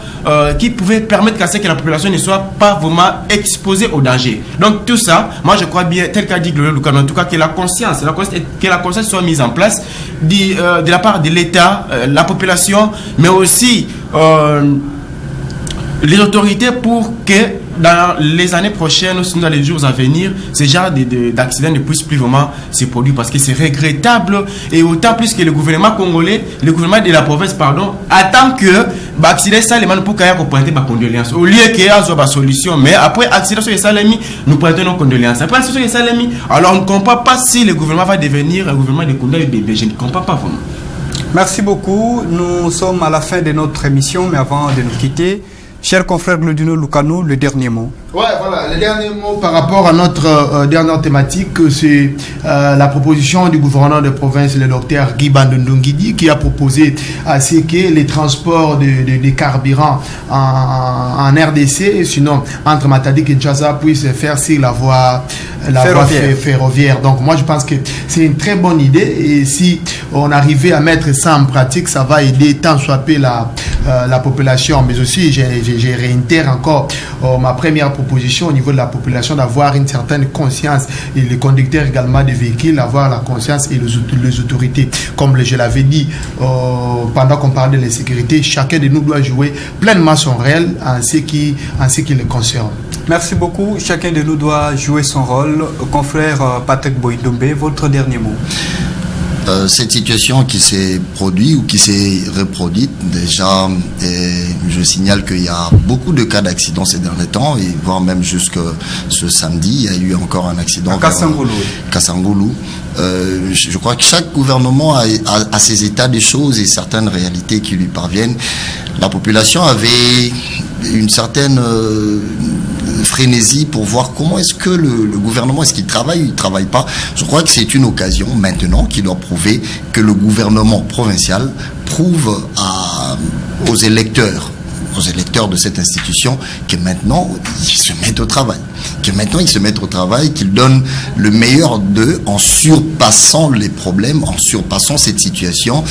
qui pouvait permettre qu'à ce que la population ne soit pas vraiment exposée au danger. Donc tout ça, moi je crois bien, tel qu'a dit Glorieux Lukano, en tout cas que la conscience soit mise en place de la part de l'État, la population, mais aussi les autorités, pour que dans les années prochaines ou dans les jours à venir, ce genre d'accidents ne puisse plus vraiment se produire, parce que c'est regrettable, et autant plus que le gouvernement congolais, le gouvernement de la province, pardon, attend que l'accident ça les pour qu'il y ait pointer ma condoléances au lieu qu'il y ait une solution. Mais après accident sur les salami, nous pointons nos condoléances. Après accident sur les salami, alors on ne comprend pas si le gouvernement va devenir un gouvernement de condamnés bébés. Je ne comprends pas vraiment. Merci beaucoup. Nous sommes à la fin de notre émission, mais avant de nous quitter, cher confrère Glodino Lukano, le dernier mot. Ouais, voilà, le dernier mot par rapport à notre dernière thématique, c'est la proposition du gouverneur de province, le docteur Guy Bandondongidi, qui a proposé à ce que les transports de carburant en RDC, sinon entre Matadi et Kinshasa, puissent faire sur la voie ferroviaire. Donc moi je pense que c'est une très bonne idée, et si on arrivait à mettre ça en pratique, ça va aider tant soit peu la population. Mais aussi, je réitère encore ma première proposition au niveau de la population, d'avoir une certaine conscience, et les conducteurs également des véhicules, avoir la conscience, et les autorités. Comme je l'avais dit pendant qu'on parlait de la sécurité, chacun de nous doit jouer pleinement son rôle en ce qui le concerne. Merci beaucoup. Chacun de nous doit jouer son rôle. Confrère Patrick Boïdombe, votre dernier mot. Cette situation qui s'est produite ou qui s'est reproduite, déjà, je signale qu'il y a beaucoup de cas d'accidents ces derniers temps, et voire même jusque ce samedi, il y a eu encore un accident à Kassangoulou. Je crois que chaque gouvernement a ses états des choses et certaines réalités qui lui parviennent. La population avait une certaine frénésie pour voir comment est-ce que le gouvernement, est-ce qu'il travaille ou il ne travaille pas. Je crois que c'est une occasion maintenant qui doit prouver que le gouvernement provincial prouve aux électeurs de cette institution que maintenant ils se mettent au travail, qu'ils donnent le meilleur d'eux en surpassant les problèmes, en surpassant cette situation,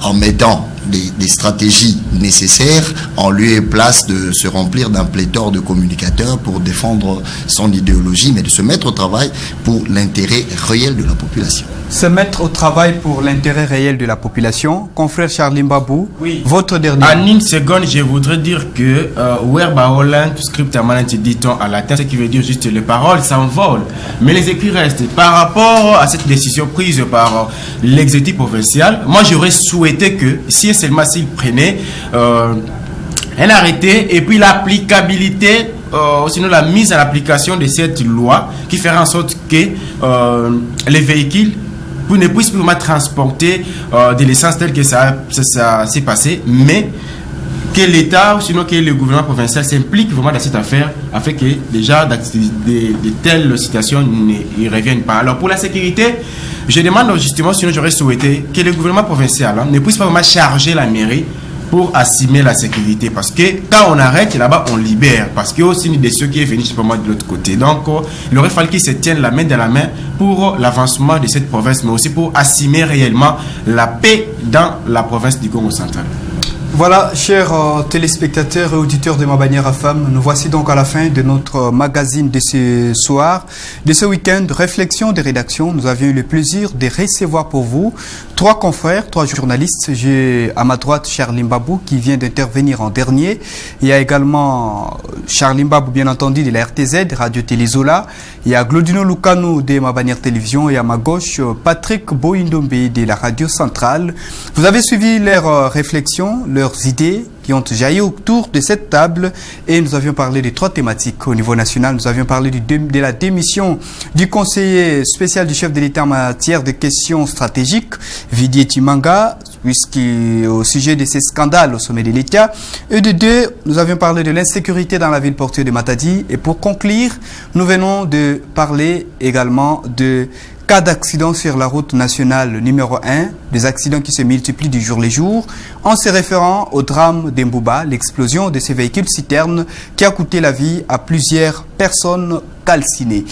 en mettant des stratégies nécessaires en lieu et place de se remplir d'un pléthore de communicateurs pour défendre son idéologie, mais de se mettre au travail pour l'intérêt réel de la population. Se mettre au travail pour l'intérêt réel de la population. Confrère Charlie Mbabou, oui. Votre dernier mot. En une seconde, je voudrais dire que Werbaolan, tout script à manette, dit-on à latin, ce qui veut dire juste les paroles s'envolent, mais les écrits restent. Par rapport à cette décision prise par l'exécutif provincial, moi j'aurais souhaité que, si seulement s'il prenait un arrêté, et puis l'applicabilité, sinon la mise en application de cette loi qui fera en sorte que les véhicules ne puissent plus vraiment transporter de l'essence tel que ça s'est passé, mais que l'État, ou sinon que le gouvernement provincial s'implique vraiment dans cette affaire, afin que déjà de telles situations ne reviennent pas. Alors pour la sécurité, je demande justement, sinon j'aurais souhaité que le gouvernement provincial ne puisse pas vraiment charger la mairie pour assumer la sécurité, parce que quand on arrête là-bas on libère, parce qu'il y a aussi une décision qui est venue de l'autre côté. Donc il aurait fallu qu'ils se tiennent la main dans la main pour l'avancement de cette province, mais aussi pour assumer réellement la paix dans la province du Congo central. Voilà, chers téléspectateurs et auditeurs de Ma Bannière à Femmes, nous voici donc à la fin de notre magazine de ce soir, de ce week-end, réflexion des rédactions. Nous avions eu le plaisir de recevoir pour vous 3 confrères, 3 journalistes. J'ai à ma droite Charlie Mbabou qui vient d'intervenir en dernier. Il y a également Charlie Mbabou, bien entendu, de la RTZ, Radio Télézola. Il y a Glodino Lukanou de Ma Bannière Télévision et à ma gauche, Patrick Boindombe de la Radio Centrale. Vous avez suivi leurs réflexions, leurs idées qui ont jailli autour de cette table et nous avions parlé de 3 thématiques au niveau national. Nous avions parlé de la démission du conseiller spécial du chef de l'État en matière de questions stratégiques, Vidier Chimanga, au sujet de ces scandales au sommet de l'État. Et de 2, nous avions parlé de l'insécurité dans la ville portuaire de Matadi. Et pour conclure, nous venons de parler également de cas d'accidents sur la route nationale numéro 1, des accidents qui se multiplient du jour le jour, en se référant au drame d'Embouba, l'explosion de ces véhicules citernes qui a coûté la vie à plusieurs personnes calcinées.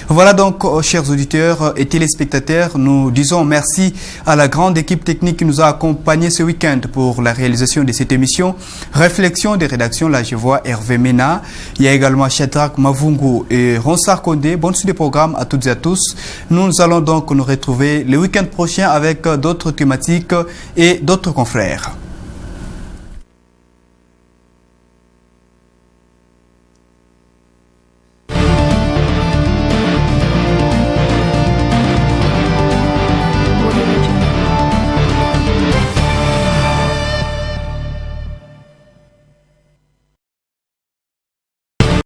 Voilà donc, chers auditeurs et téléspectateurs, nous disons merci à la grande équipe technique qui nous a accompagnés ce week-end pour la réalisation de cette émission. Réflexion des rédactions, là je vois Hervé Mena, il y a également Shadrach Mavungu et Ronsar Kondé. Bonne suite des programmes à toutes et à tous. Nous allons donc nous retrouver le week-end prochain avec d'autres thématiques et d'autres confrères.